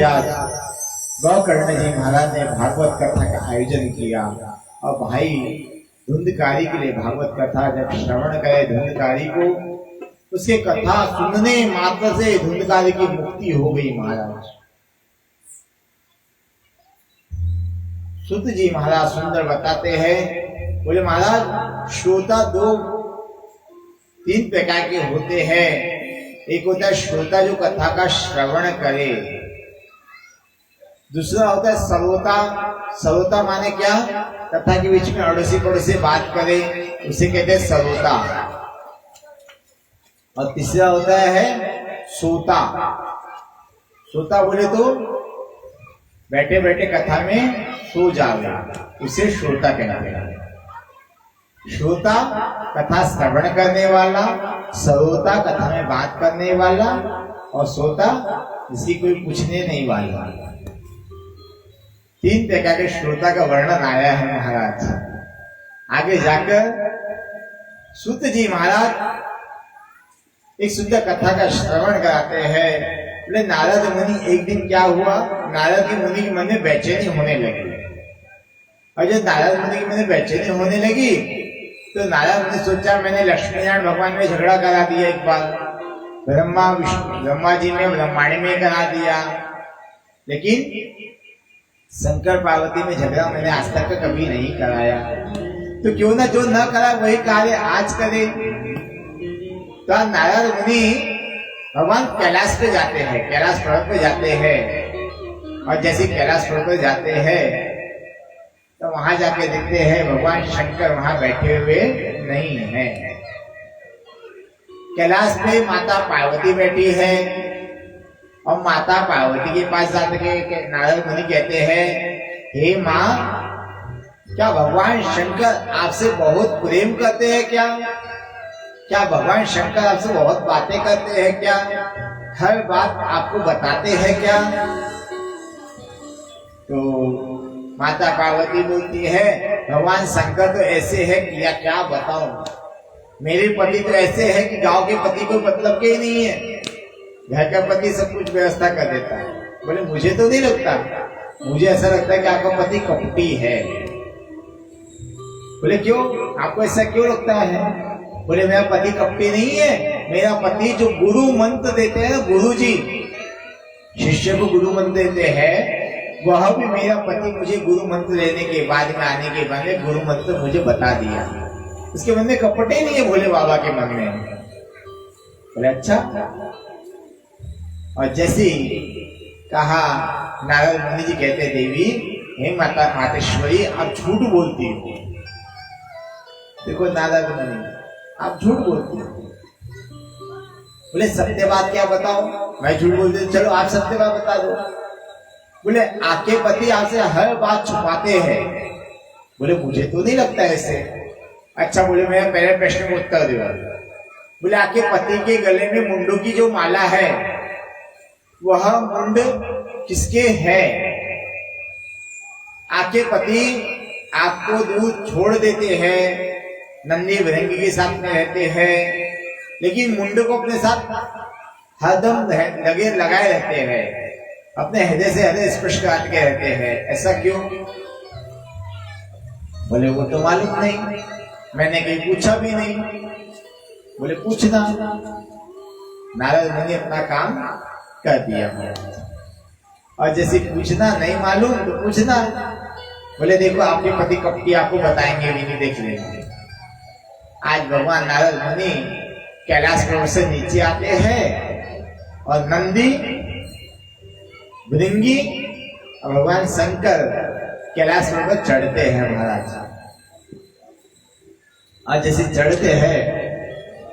प्रयास गौकर्ण जी महाराज ने भागवत कथा का आयोजन किया। और भाई धुंधकारी के लिए भागवत कथा जब श्रवण करे धुंधकारी को, उसके कथा सुनने मात्र से धुंधकारी की मुक्ति हो गई महाराज। सुत जी महाराज सुंदर बताते हैं, बोले महाराज श्रोता तीन प्रकार के होते हैं। एक होता है श्रोता जो कथा का श्रवण करे, दूसरा होता है श्रोता। श्रोता माने क्या? कथा के बीच में अड़ोसी पड़ोसी बात करे, उसे कहते हैं श्रोता। और तीसरा होता है श्रोता। श्रोता बोले तो बैठे बैठे कथा में सो जावे, उसे श्रोता कहते हैं। श्रोता कथा श्रवण करने वाला, श्रोता कथा में बात करने वाला, और श्रोता किसी कोई पूछने नहीं वाला। तीन प्रकार के श्रोता का वर्णन आया है महाराज। आगे जाकर सूत जी महाराज एक सुंदर कथा का श्रवण कराते हैं। बोले नारद मुनि, एक दिन क्या हुआ, नारद की मुनि के मन में बेचैनी होने लगी। और जब नारद मुनि के मन में बेचैनी होने लगी तो नारद ने सोचा मैंने लक्ष्मी नारायण भगवान में झगड़ा करा दिया एक बार, ब्रह्मा जी ने ब्रह्मांड में करा दिया, लेकिन शंकर पार्वती में झगड़ा मैंने आज तक कभी नहीं कराया, तो क्यों ना जो न करा वही कार्य आज करे। तो नारद मुनि भगवान कैलाश पे जाते हैं, कैलाश पर्वत पे जाते हैं। और जैसे कैलाश पर्वत पे जाते हैं तो वहां जाके देखते हैं भगवान शंकर वहां बैठे हुए नहीं है। कैलाश पे माता पार्वती बैठी है। और माता पार्वती के पास जाते के नारद मुनि कहते हैं, हे माँ, क्या भगवान शंकर आपसे बहुत प्रेम करते हैं क्या? क्या भगवान शंकर आपसे बहुत बातें करते हैं क्या? हर बात आपको बताते हैं क्या? तो माता पार्वती बोलती है, भगवान शंकर तो ऐसे है कि या क्या बताऊं, मेरे पति तो ऐसे है कि गांव के पति को मतलब के ही नहीं है, घर का पति सब कुछ व्यवस्था कर देता है। बोले मुझे तो नहीं लगता, मुझे ऐसा लगता है कि आपका पति कपटी है। बोले क्यों, आपको ऐसा क्यों लगता है? बोले मेरा पति कपटी नहीं है, मेरा पति जो गुरु मंत्र देते हैं, गुरु जी शिष्य को गुरु मंत्र देते हैं, वह भी मेरा पति मुझे गुरु मंत्र लेने के बाद में आने के बाद में गुरु मंत्र मुझे बता दिया। उसके मन में कपट ही नहीं है भोले बाबा के मन में। बोले अच्छा। और जैसे कहा नारद मुनि जी कहते, देवी हे माता मातेश्वरी, आप झूठ बोलती हो। देखो नारद मुनि, आप झूठ बोलती हो। बोले सत्य बात क्या बताओ? मैं झूठ बोलती हूँ, चलो आप सत्य बात बता दो। बोले आपके पति आपसे हर बात छुपाते हैं। बोले मुझे तो नहीं लगता ऐसे। अच्छा, बोले मेरा पहले प्रश्न को उत्तर दो। बोले आपके पति के गले में मुंडों की जो माला है, वह मुंड किसके है? आपके पति आपको दूर छोड़ देते हैं, नंदी भृंगी के साथ में रहते हैं, लेकिन मुंड को अपने साथ हरदम लगाए रहते हैं, अपने हृदय से हृदय स्पर्श करके रहते हैं, ऐसा क्यों? बोले वो तो मालूम नहीं, मैंने कहीं पूछा भी नहीं। बोले पूछना। नारद मुनि अपना काम कर दिया। और जैसे पूछना नहीं मालूम तो पूछना। बोले देखो आपके पति कपटी आपको बताएंगे भी नहीं, देख लेंगे। आज भगवान नारद मुनि कैलाश पर्वत से नीचे आते हैं और नंदी भृंगी और भगवान शंकर कैलाश पर्वत चढ़ते हैं महाराज। और जैसे चढ़ते हैं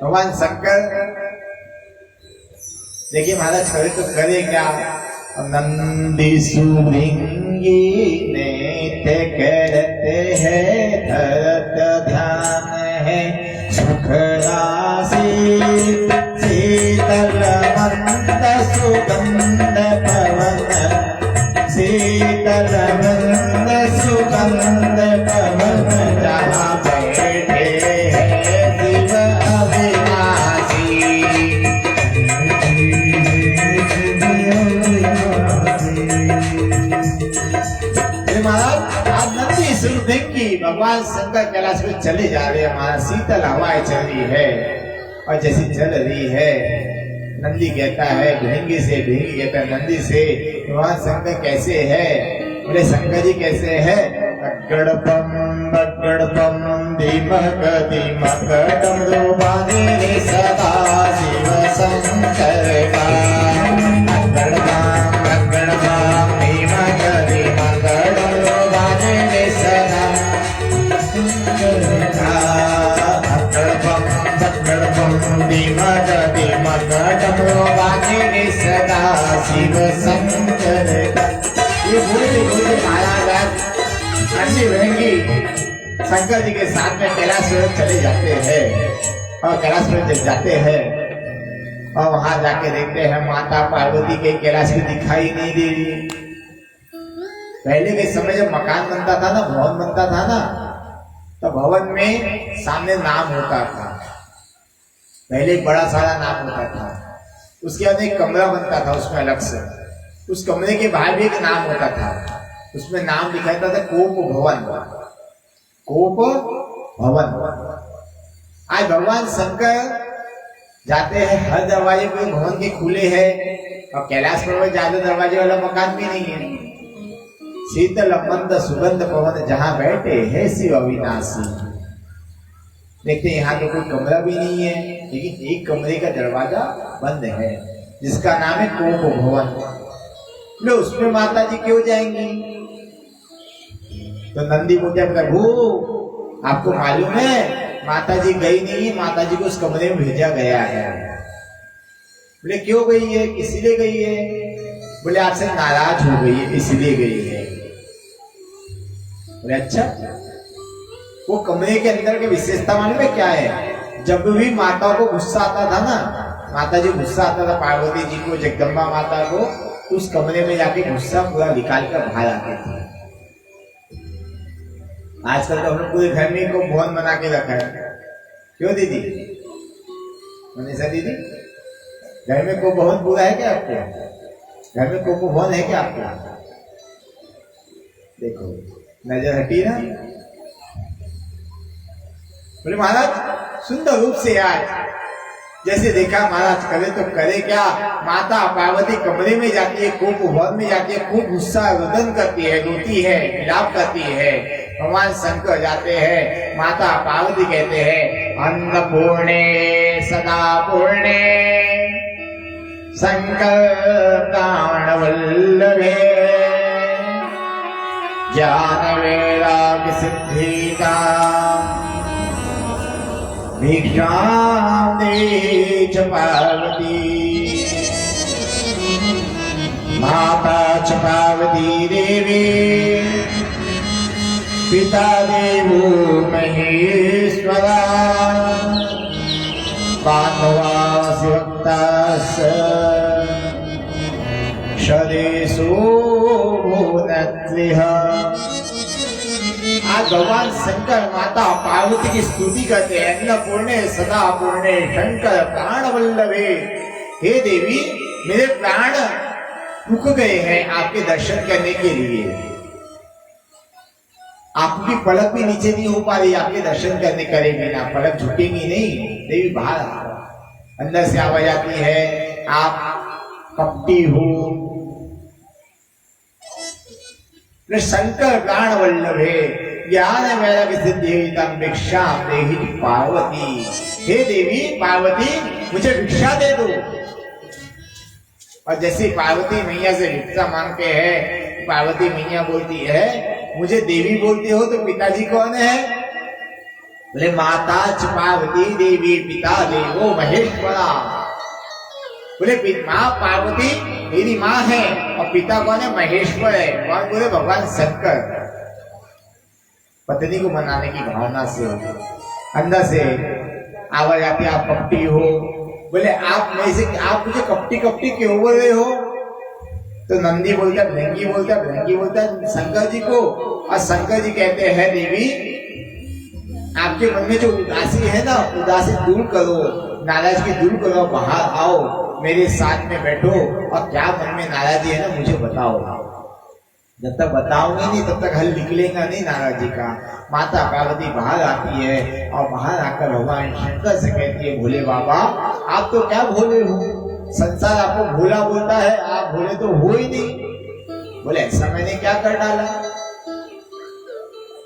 भगवान शंकर, देखिए महाराज करे तो करे क्या? नंदी सुभृंगी नेत्र करते हैं, धरत ध्यान है सुख राशि, शीतल मंद सुगंध पवन, शीतल मंद सुगंध पवन, जहाँ बैठे हैं शिव अविनाशी। भगवान शंकर कैलाश पे चले जा रहे हैं, वहां शीतल हवाएं चल रही है, और जैसी चल रही है नंदी कहता है भिंगी से, भिंगी कहता है नंदी से, भगवान शंकर कैसे है? बोले शंकर जी कैसे है? गड़पम गड़पम धीमक धीमक डमरू बाजे रे सदा शिव शंकर का। गड़पम गड़पम धीमक धीमक डमरू बाजे रे सदा शंकर का। गड़पम गड़पम धीमक धीमक डमरू बाजे रे सदा शिव शंकर का। ये बोले महाराज अन्य विरंगी शंकर जी के साथ में कैलाश पर्वत चले जाते हैं, और कैलाश पर्वत जब जाते हैं और वहां जाके देखते हैं माता पार्वती के कैलाश में दिखाई नहीं दे रही। पहले के समय जब मकान बनता था ना, भवन बनता था ना, तो भवन में सामने नाम होता था, पहले एक बड़ा सारा नाम होता था, उसके बाद एक कमरा बनता था उसमें अलग से, उस कमरे के बाहर भी एक नाम होता था, उसमें नाम लिखा था कोप भवन, कोप भवन। आज भगवान शंकर जाते हैं, हर दरवाजे पे भवन के खुले हैं, और कैलाश पर्वत ज्यादा दरवाजे वाला मकान भी नहीं है। शीतल मंद सुगंध पवन जहां बैठे है शिव अविनाशी। देखते हैं यहाँ तो कोई कमरा भी नहीं है, लेकिन एक कमरे का दरवाजा बंद है जिसका नाम है कोप भवन। लो उसमें माता जी क्यों जाएंगी? तो नंदी बोलते प्रभु आपको मालूम है माता जी गई नहीं है, माता जी को उस कमरे में भेजा गया है। बोले क्यों गई है, किसलिए गई है? बोले आपसे नाराज हो गई है इसलिए गई है। बोले अच्छा, वो कमरे के अंदर की विशेषता मालूम है क्या है? जब भी माता को गुस्सा आता था ना, माता जी गुस्सा आता था पार्वती जी को, जगदम्बा माता को, उस कमरे में जाके गुस्सा पूरा निकाल कर बाहर आते थे। आजकल तो हम लोग पूरे घर में को भवन बना के रखा है, क्यों दीदी? मनीषा दीदी, घर में को भवन पूरा है क्या आपको? घर में को भवन है क्या आपको? देखो नजर हटी ना। बोले महाराज सुंदर रूप से आज जैसे देखा महाराज, करे तो करे क्या, माता पार्वती कमरे में जाती है, कोप भवन में जाती है, खूब गुस्सा रुदन करती है, रोती है, विलाप करती है। भगवान शंकर जाते हैं, माता पार्वती कहते हैं अन्नपूर्णे सदा पूर्णे शंकर प्राण वल्लभे ज्ञान वैराग्य सिद्धिका भिक्षां देहि च पार्वती। माता च पार्वती देवी पिता देवो महेश्वरा बान्धवासि भक्तास षडेषु भुवनत्रिः। आज भगवान शंकर माता पार्वती की स्तुति करते हैं, अन्नपूर्णे सदा पूर्णे शंकर प्राण वल्लभे। हे देवी मेरे प्राण रुक गए हैं आपके दर्शन करने के लिए, आपकी पलक भी नीचे नहीं हो पा रही, आपके दर्शन करने करेंगे ना, पलक झुकेंगी नहीं। देवी बाहर अंदर से आवाज आती है आप कपटी हो। शंकर प्राण वल्लभे ज्ञान वैराग्य सिद्धि भिक्षा देहि पार्वती। हे देवी पार्वती मुझे भिक्षा दे दो। और जैसे पार्वती मैया से भिक्षा मांगते हैं, पार्वती मैया बोलती है मुझे देवी बोलते हो तो पिताजी कौन है? बोले माता च पार्वती देवी पिता देवो महेश्वरा। बोले माँ पार्वती मेरी माँ है और पिता कौन है? महेश्वर है। कौन? बोले भगवान शंकर। पत्नी को मनाने की भावना से अंदर से आवाज आती आप कपटी हो। बोले आप में से आप मुझे कपटी कपटी क्यों बोल रहे हो? तो नंदी बोलता भृंगी बोलता भृंगी बोलता शंकर जी को, और शंकर जी कहते हैं देवी आपके मन में जो उदासी है ना, उदासी दूर करो, नाराजगी दूर करो, बाहर आओ, मेरे साथ में बैठो और क्या मन में नाराजगी है ना मुझे बताओ। जब तक बताऊंगी नहीं तब तक हल निकलेगा नहीं नारद जी का। माता पार्वती बाहर आती है और बाहर आकर भगवान शंकर से कहती है, भोले बाबा आप तो क्या भोले हो, संसार आपको भोला बोलता है, आप भोले तो हो ही नहीं। बोले ऐसा मैंने क्या कर डाला।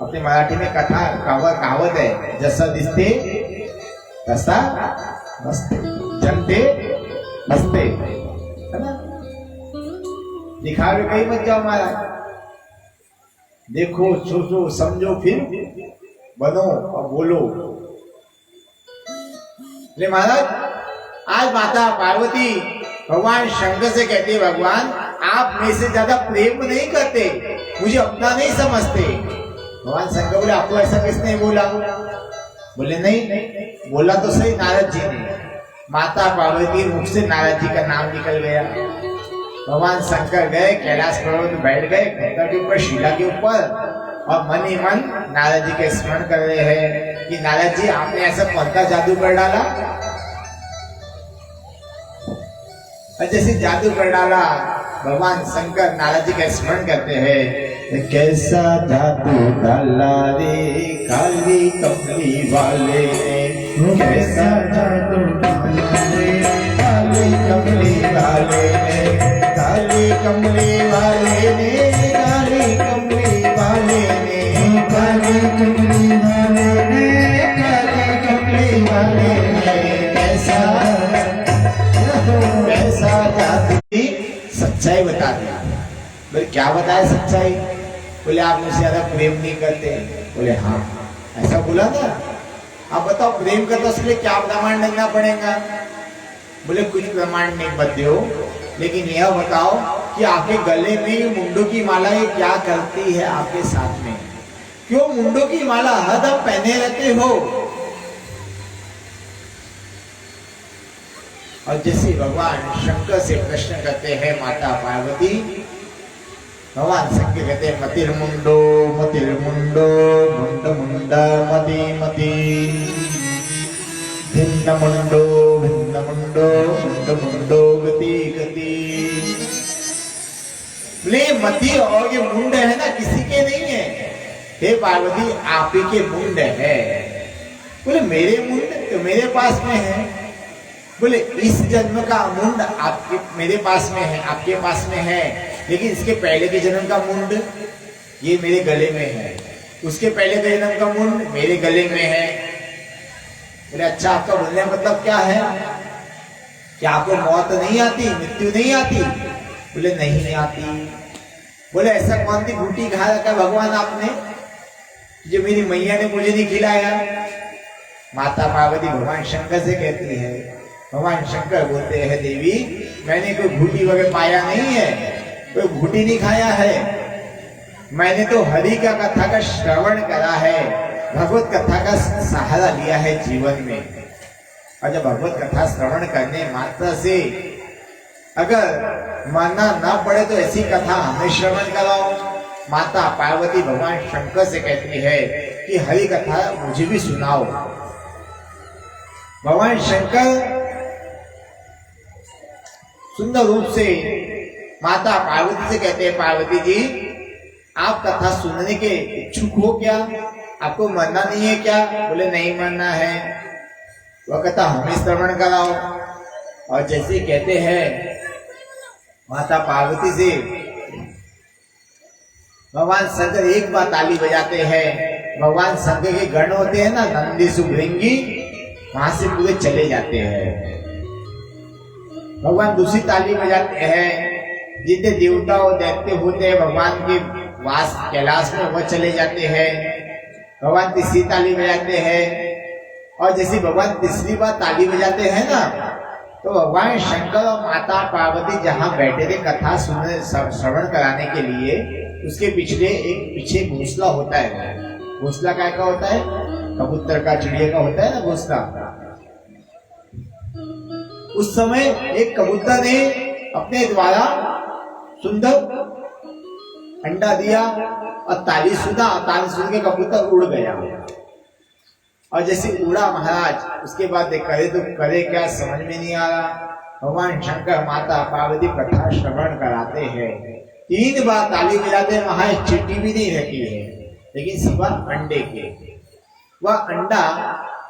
अपने मराठी में कथा कहावत है, जैसा दिसते तसा बसते, जनते बसते, है ना। दिखावे कहीं मत जाओ महाराज, देखो सोचो समझो फिर बनो और बोलो। ले महाराज आज माता पार्वती भगवान शंकर से कहती है, भगवान आप मेरे से ज्यादा प्रेम नहीं करते, मुझे अपना नहीं समझते। भगवान शंकर बोले आपको ऐसा किसने बोला। बोले नहीं, बोला तो सही नारद जी ने। माता पार्वती मुख से नारद जी का नाम निकल गया। भगवान शंकर गए कैलाश पर्वत में बैठ गए, खंडर के ऊपर, शिला के ऊपर, और मन ही मन नारद जी का स्मरण कर रहे हैं कि नारद जी आपने ऐसा कौन सा जादू कर डाला। और जैसे जादू कर डाला भगवान शंकर नारद जी का स्मरण करते हैं, कैसा जादू डाला रे काली कमली वाले ने, कैसा जादू डाला रे काली कमली वाले ने, काली कमली वाले ने, काली कमली वाले ने, काली कमली वाले ने, काली कमली वाले ने, कैसा कैसा जादू। सच्चाई बता दिया। बोले क्या बताया सच्चाई। बोले आप मुझसे ज्यादा प्रेम नहीं करते। बोले हाँ ऐसा बोला था। आप बताओ प्रेम करते उसके लिए क्या प्रमाण देना पड़ेगा। बोले कुछ प्रमाण नहीं बदले हो, लेकिन यह बताओ कि आपके गले में मुंडों की माला ये क्या करती है आपके साथ में, क्यों मुंडों की माला हरदम पहने रहते हो। और जैसे भगवान शंकर से प्रश्न करते हैं माता पार्वती, भगवान शंकर कहते हैं मतिर मुंडो मुंड मुंड मति मति, भिन्न मुंडो मुंड मुंडो गति गति। बोले मति और ये मुंड है ना किसी के नहीं है, हे पार्वती आप ही के मुंड है। बोले मेरे मुंड तो मेरे पास में है। बोले इस जन्म का मुंड आपके मेरे पास में है, आपके पास में है, लेकिन इसके पहले के जन्म का मुंड ये मेरे गले में है, उसके पहले के जन्म का मुंड मेरे गले में है। बोले अच्छा आपका बोलने का मतलब क्या है, क्या आपको मौत नहीं आती, मृत्यु नहीं आती। बोले नहीं आती। बोले ऐसा कौन सी बूटी खा रखा भगवान आपने जो मेरी मैया ने मुझे नहीं खिलाया। माता पार्वती भगवान शंकर से कहती है, भगवान शंकर बोलते हैं देवी मैंने कोई घूटी वगैरह पाया नहीं है, कोई घूटी नहीं खाया है, मैंने तो हरि का कथा का श्रवण करा है, भगवत कथा का सहारा लिया है जीवन में। और जब भगवत कथा श्रवण करने मात्र से अगर मानना ना पड़े तो ऐसी कथा हमें श्रवण कराओ। माता पार्वती भगवान शंकर से कहती है कि हरि कथा मुझे भी सुनाओ। भगवान शंकर सुंदर रूप से माता पार्वती से कहते हैं, पार्वती जी आप कथा सुनने के इच्छुक हो क्या, आपको मरना नहीं है क्या। बोले नहीं मरना है, वह कथा हमें श्रवण कराओ। और जैसे कहते हैं माता पार्वती से भगवान शंकर एक बार ताली बजाते हैं। भगवान शंकर के गण होते हैं ना नंदी सुभृंगी, वहां से पूरे चले जाते हैं। भगवान दूसरी ताली बजाते हैं, जितने देवता और दैत्य होते हैं भगवान के वास कैलाश में वह चले जाते हैं। भगवान तीसरी ताली बजाते हैं, और जैसे भगवान तीसरी बार ताली बजाते हैं ना तो भगवान शंकर और माता पार्वती जहाँ बैठे थे कथा सुनने श्रवण कराने के लिए, उसके पीछे घोंसला होता है। घोंसला क्या का होता है, कबूतर का चिड़िया का होता है ना घोंसला। उस समय एक कबूतर ने अपने द्वारा सुंदर अंडा दिया और ताली सुन के कबूतर उड़ गया। और जैसे उड़ा महाराज उसके बाद करे तो करे क्या समझ में नहीं आ रहा। भगवान शंकर माता पार्वती कथा श्रवण कराते हैं। 3 बार ताली मिलाते वहां एक चींटी भी नहीं रहती है, लेकिन सिवा अंडे के। वह अंडा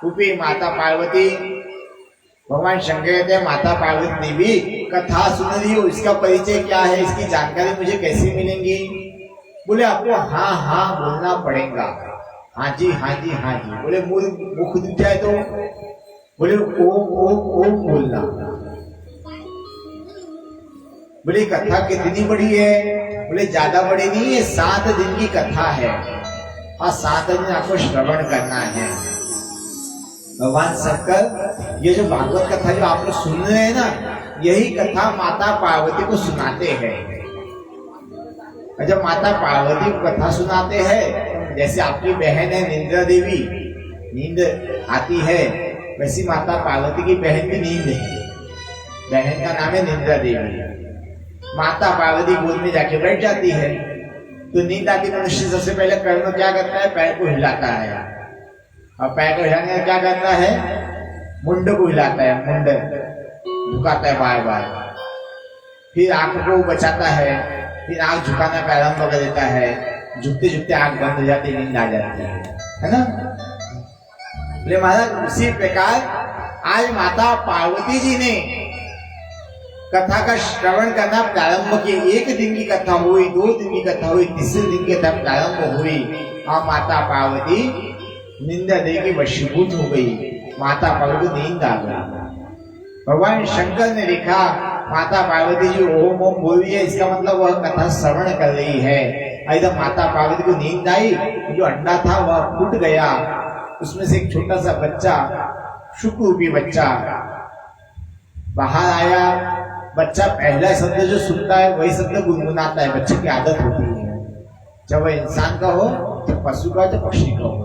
रूपी माता पार्वती, भगवान शंकर कहते हैं माता पार्वती ने भी कथा सुन रही हो, इसका परिचय क्या है, इसकी जानकारी मुझे कैसे मिलेंगी? बोले आपको हाँ हाँ बोलना पड़ेगा, हाँ जी हाँ जी हाँ जी। बोले मुख दिख जाए तो? बोले ओम ओम ओम बोलना। बोले कथा कितनी बड़ी है? बोले ज्यादा बड़ी नहीं है, 7 दिन की कथा है और 7 दिन आपको श्रवण करना है। भगवान शंकर ये जो भागवत कथा जो आप लोग सुन रहे हैं ना, यही कथा माता पार्वती को सुनाते हैं। जब माता पार्वती को कथा सुनाते हैं, जैसे आपकी बहन है निंद्रा देवी, नींद आती है, वैसी माता पार्वती की बहन भी नींद है, बहन का नाम है निंद्रा देवी। माता पार्वती गोद में जाके बैठ जाती है, तो नींद आती मनुष्य सबसे पहले कर्म क्या करता है? पैर को हिलाता है, और पैर को हिलाने का क्या करता है? मुंड को हिलाता है, मुंड झुकाता है बार बार, फिर आंख को बचाता है, फिर आंख झुकाना प्रारंभ कर देता है, झुकते झुकते आंख बंद हो जाती है, नींद आ जाती है ना? बोले महाराज उसी प्रकार आज माता पार्वती जी ने कथा का श्रवण करना प्रारंभ किए। 1 दिन की कथा हुई, 2 दिन की कथा हुई, तीसरे दिन की कथा प्रारंभ हुई और माता पार्वती निंदा दे के वशीभूत हो गई, माता पार्वती नींद आ गई। भगवान शंकर ने देखा माता पार्वती जी ओम ओम बोल रही है, इसका मतलब वह कथा श्रवण कर रही है। एकदम माता पार्वती को नींद आई, जो अंडा था वह फूट गया, उसमें से एक छोटा सा बच्चा, शुक्र रूपी बच्चा बाहर आया। बच्चा पहला शब्द जो सुनता है वही शब्द गुनगुनाता है, बच्चे की आदत होती है, चाहे वह इंसान का हो, चाहे पशु का हो, चाहे पक्षी का हो।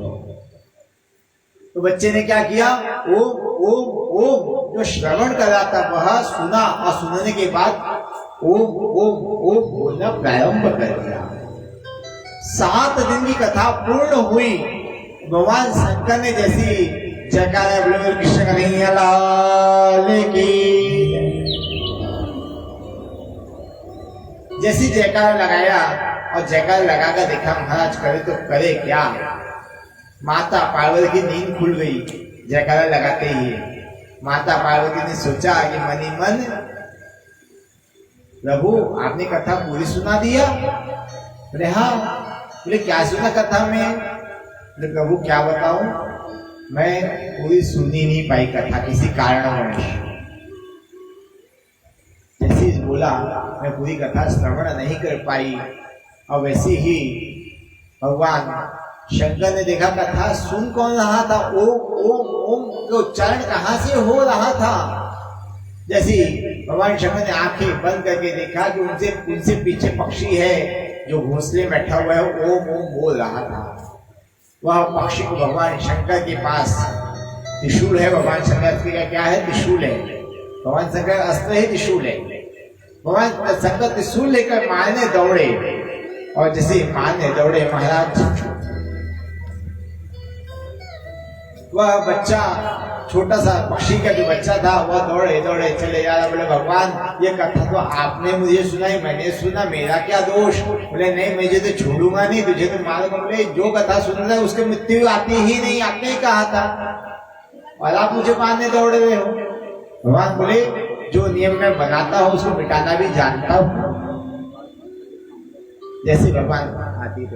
तो बच्चे ने क्या किया? ओम ओम ओम जो श्रवण कर रहा था वह सुना, और सुनने के बाद ओम ओम ओम बोलना प्रारंभ कर दिया। 7 दिन की कथा पूर्ण हुई। भगवान शंकर ने जैसी जयकारा बोले कृष्ण कन्हैया लाल की, जैसी जयकारा लगाया और जयकारा लगाकर देखा महाराज करे तो करे क्या, माता पार्वती की नींद खुल गई जयकारा लगाते ही। माता पार्वती ने सोचा कि मनी मन प्रभु आपने कथा पूरी सुना दिया? बोले हाँ। बोले क्या सुना कथा में? बोले प्रभु क्या बताऊं, मैं पूरी सुनी नहीं पाई कथा किसी कारणवश। जैसे ही बोला मैं पूरी कथा श्रवण नहीं कर पाई, और वैसे ही भगवान शंकर ने देखा कथा सुन कौन रहा था, ओम ओम ओम का उच्चारण कहाँ से हो रहा था। जैसे भगवान शंकर ने आंखें बंद करके देखा कि उनसे पीछे पक्षी है जो घोंसले में बैठा हुआ है, ओम ओम बोल रहा था। वह पक्षी को भगवान शंकर के पास त्रिशूल है, भगवान शंकर का क्या है? त्रिशूल है। भगवान शंकर अस्त्र है, त्रिशूल है। भगवान शंकर त्रिशूल लेकर मारने दौड़े, और जैसे मारने दौड़े महाराज वह बच्चा छोटा सा पक्षी का जो बच्चा था वह दौड़े दौड़े चले जा रहा। बोले भगवान ये कथा तो आपने मुझे सुनाई, मैंने सुना, मेरा क्या दोष? बोले नहीं मुझे तो छोड़ूंगा नहीं, तुझे तो मारूंगा। बोले जो कथा सुन रहा है उसके मृत्यु आती ही नहीं, आपने ही कहा था, और आप मुझे मारने दौड़ रहे हो। भगवान बोले जो नियम मैं बनाता हूँ उसको मिटाना भी जानता हूँ। जैसे भगवान आती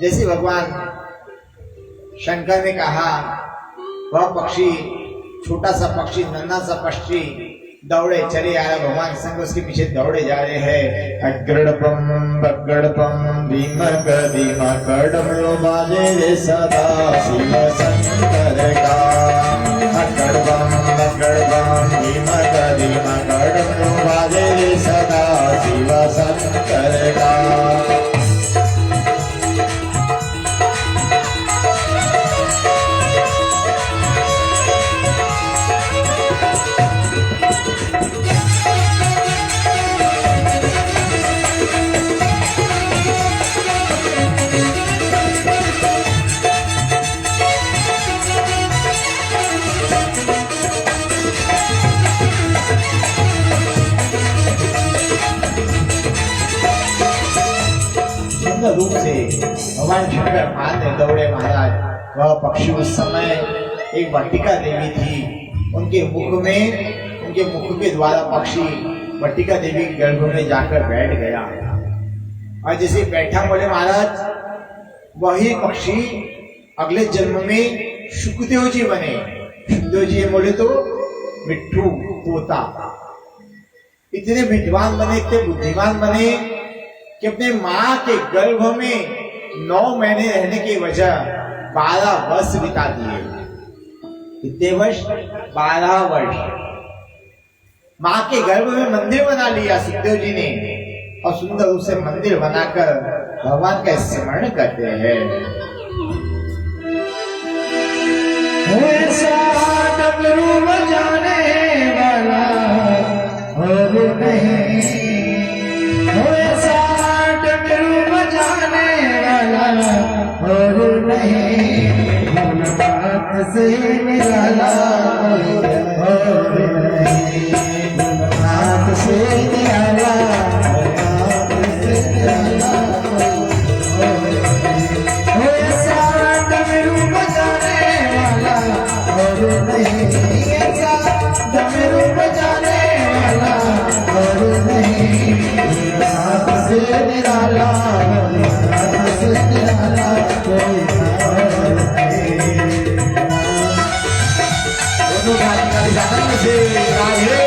जैसे भगवान शंकर ने कहा, वह पक्षी छोटा सा पक्षी, नन्हा सा पक्षी दौड़े चले आ रहे। भगवान शंकर उसके पीछे दौड़े जा रहे हैं। अग्रडपम बग्गड़पम भीमकदीमकड़म लो बाजे रे सदा शिव शंकर का। अग्रडपम बग्गड़पम भीमकदीमकड़म लो बाजे रे सदा शिव शंकर का। आसमान झुककर मारने दौड़े महाराज। वह पक्षी उस समय एक बट्टिका देवी थी, उनके मुख के द्वारा पक्षी बट्टिका देवी के गर्भ में जाकर बैठ गया। और जैसे बैठा बोले महाराज, वही पक्षी अगले जन्म में शुकदेव जी बने। शुकदेव जी बोले तो मिट्ठू तोता। इतने विद्वान बने, इतने बुद्धिमान बने कि अपने माँ के गर्भ में 9 महीने रहने की वजह 12 वर्ष बिता दिए। कितने वर्ष? 12 वर्ष। माँ के गर्भ में मंदिर बना लिया सुखदेव जी ने, और सुंदर रूप से मंदिर बनाकर भगवान का स्मरण करते हैं। ऐसा डमरू बजाने वाला और नहीं, ऐसा डमरू बजाने वाला और नहीं, बात से निराला और नहीं, बात से निराला, बात से निराला ऐसा डमरू बजाने वाला और नहीं, ऐसा डमरू बजाने वाला और नहीं, बात से निराला, बात से निराला कोई और नहीं। दोनों गाड़ी का दिखाना से राधे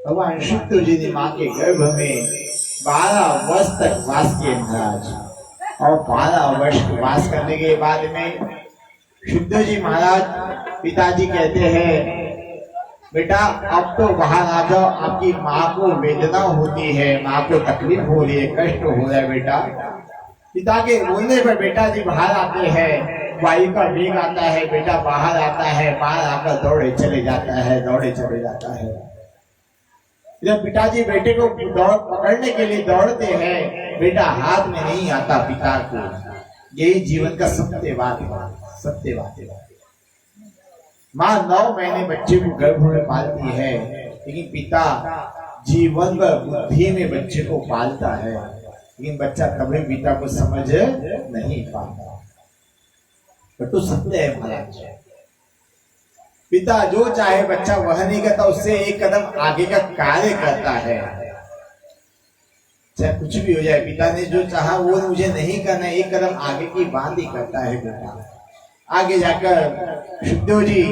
भगवान शुद्ध जी ने माँ के गर्भ में 12 वर्ष तक वास किए महाराज। और 12 वर्ष वास करने के बाद में शुद्ध जी महाराज पिताजी कहते हैं बेटा अब तो बाहर आ जाओ, आपकी माँ को वेदना होती है, माँ को तकलीफ हो रही है, कष्ट हो रहा है बेटा। पिता के बोलने पर बेटा जी बाहर आते हैं, वायु का वेग आता है, बेटा बाहर आता है, बाहर आकर दौड़े चले जाता है, दौड़े चले जाता है। जब पिताजी बेटे को दौड़ पकड़ने के लिए दौड़ते हैं, बेटा हाथ में नहीं आता पिता को। यही जीवन का सत्य बात है, सत्य बात है। माँ 9 महीने बच्चे को गर्भ में पालती है, लेकिन पिता जीवन व बुद्धि में बच्चे को पालता है, लेकिन बच्चा कभी पिता को समझ नहीं पाता। तो सत्य है महाराज, पिता जो चाहे बच्चा वह नहीं करता, उससे एक कदम आगे का कार्य करता है। चाहे कुछ भी हो जाए, पिता ने जो चाहा वो मुझे नहीं करना, एक कदम आगे की बात ही करता है बेटा। आगे जाकर शुद्धो जी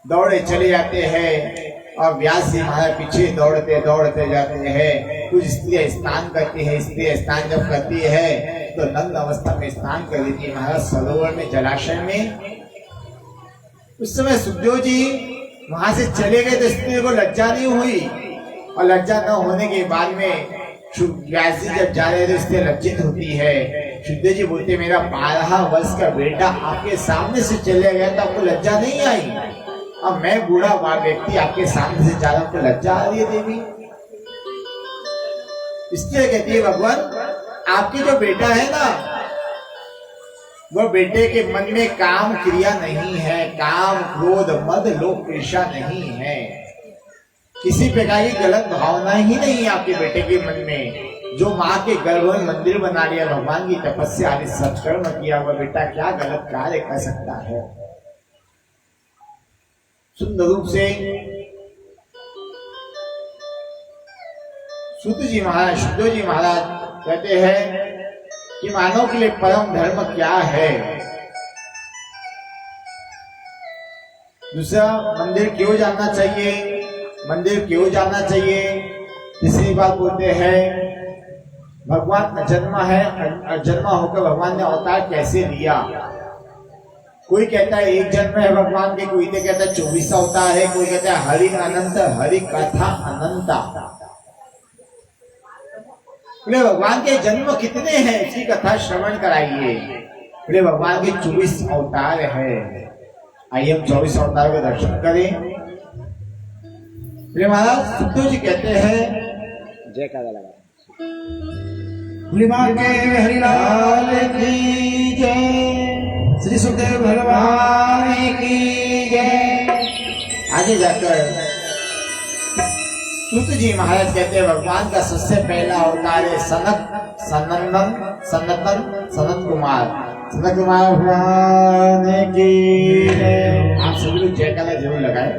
दौड़े चले जाते हैं और व्यास जी महाराज पीछे दौड़ते दौड़ते जाते हैं। कुछ स्त्रियां स्नान करती है, स्त्रियां स्नान जब करती है तो नग्न अवस्था में स्नान कर लेती है महाराज सरोवर में, जलाशय में। उस समय सुखदेव जी वहां से चले गए तो स्त्री को लज्जा नहीं हुई, और लज्जा न होने के बाद में व्यास जी जब जा रहे थे इसलिए लज्जित होती है। शुद्ध जी बोलते मेरा 12 वर्ष का बेटा आपके सामने से चले गया तो आपको लज्जा नहीं आई, अब मैं बूढ़ा व्यक्ति आपके सामने से जा रहा हूं तो लज्जा आ रही है देवी। इसलिए कहती है भगवान आपके जो बेटा है ना, वह बेटे के मन में काम क्रिया नहीं है, काम क्रोध मद लोभ ईर्ष्या नहीं है, किसी प्रकार की गलत भावना ही नहीं है आपके बेटे के मन में। जो माँ के गर्भ में मंदिर बना लिया, भगवान की तपस्या आदि सत्कर्म किया, वह बेटा क्या गलत कार्य कर सकता है। सुंदर रूप से शुद्ध जी महाराज, शुद्ध जी महाराज कहते हैं कि मानव के लिए परम धर्म क्या है। दूसरा, मंदिर क्यों जाना चाहिए, मंदिर क्यों जाना चाहिए। तीसरी बात बोलते हैं भगवान जन्म है, जन्म होकर भगवान ने अवतार कैसे लिया। कोई कहता है एक जन्म है भगवान के, कोई तो कहता है 24 अवतार है, कोई कहता है हरि अनंत, हरि कथा अनंता। बोले भगवान के जन्म कितने हैं इसकी कथा श्रवण कराइए। बोले भगवान के 24 अवतार है, आइए हम 24 अवतार के दर्शन करें। महाराज सुखदेव जी कहते हैं जय का लगा के हरिलाल की जय, श्री सुखदेव भगवान की जय। आगे जाकर सुत जी महाराज कहते हैं भगवान का सबसे पहला अवतार है सनत कुमार भगवान की जय। आप सभी लोग जय का जरूर लगाए।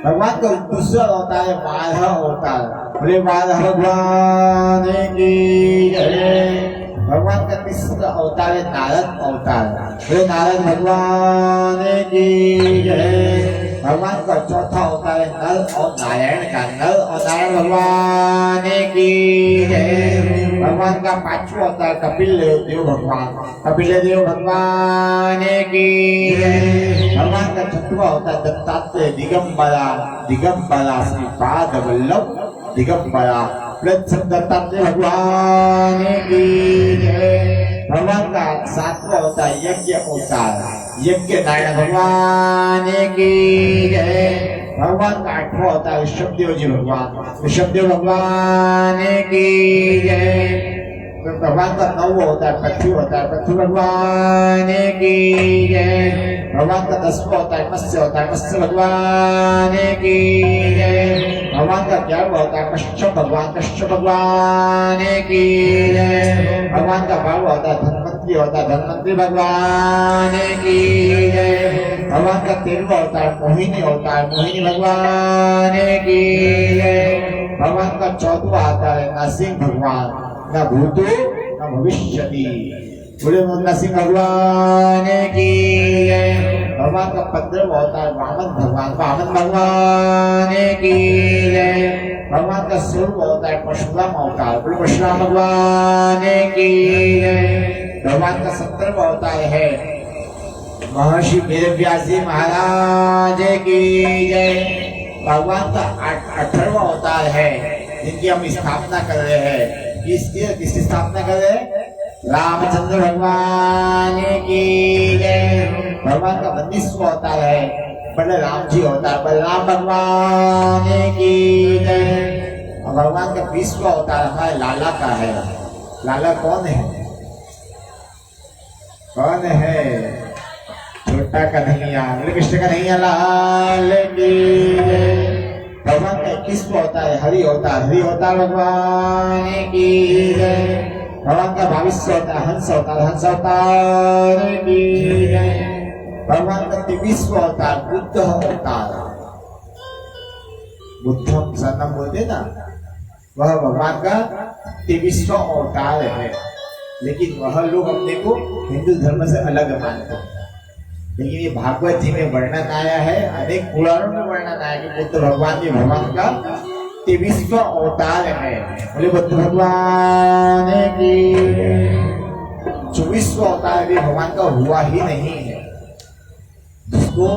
भगवान का दूसरा अवतार है माधव अवतार, बोले माधव भगवान की जय। भगवान का तीसरा अवतार है नारद अवतार, बोले नारद भगवान की जय। भगवान का चौथा अवतार है नर और नारायण का, नर और नारायण भगवान की जय। भगवान का पांचवा अवतार कपिल देव भगवान, कपिल देव भगवान की जय। भगवान का छठवां अवतार दत्तात्रेय दिगंबरा, दिगंबरा श्रीपाद वल्लभ दिगंबरा दत्तात्रेय भगवान की जय। भगवान का सातवां अवतार यज्ञ अवतार, यज्ञ नारायण भगवान की जय। भगवान का आठवां अवतार ऋषभदेव जी भगवान, ऋषभदेव भगवान की जय। भगवान का नौवां अवतार पृथ्वी अवतार, पृथ्वी भगवान की जय। भगवान का 10वां अवतार मत्स्य अवतार, मत्स्य भगवान की जय। भगवान का 11वां अवतार कश्यप भगवान, कश्यप भगवान की जय। भगवान का 12वां अवतार धन्वंतरी अवतार, धन्वंतरी भगवान की जय। भगवान का 13वां अवतार मोहिनी अवतार, मोहिनी भगवान की जय। भगवान का 14वां अवतार है नरसिंह भगवान, न भूतो न भविष्यति, बोले नरसिंह भगवान की जय। भगवान का 15वां अवतार वामन भगवान की जय। भगवान का 16वां अवतार परशुराम अवतार, बोलो परशुराम भगवान की जय। भगवान का 17वां अवतार है महर्षि वेदव्यास जी महाराज की जय। भगवान का 18वां अवतार है जिनकी हम स्थापना कर रहे हैं। किसकी स्थापना कर रहे हैं? रामचंद्र भगवान की जय। भगवान का 19वां अवतार है बलराम जी अवतार, बलराम भगवान की जय। और भगवान का 20वां अवतार हमारे लाला का है। लाला कौन है? कौन है? छोटा कन्हैया, कृष्ण कन्हैया लाल की जय। भगवान का 21वां अवतार है हरि अवतार, हरि अवतार भगवान की जय। भगवान का 22वां अवतार हंस अवतार, हंस अवतार की जय। भगवान का 23वां अवतार बुद्ध अवतार, बुद्धम शरणम बोलते ना, वह भगवान का 23वां अवतार है। लेकिन वह लोग अपने को हिंदू धर्म से अलग मानते हैं। लेकिन ये भागवत जी में वर्णन आया है, अनेक पुराणों में वर्णन आया कि बुद्ध भगवान जी भगवान का 23वां अवतार है। बोले बुद्ध भगवान की 24वां अवतार भी भगवान का हुआ ही नहीं है, जिसको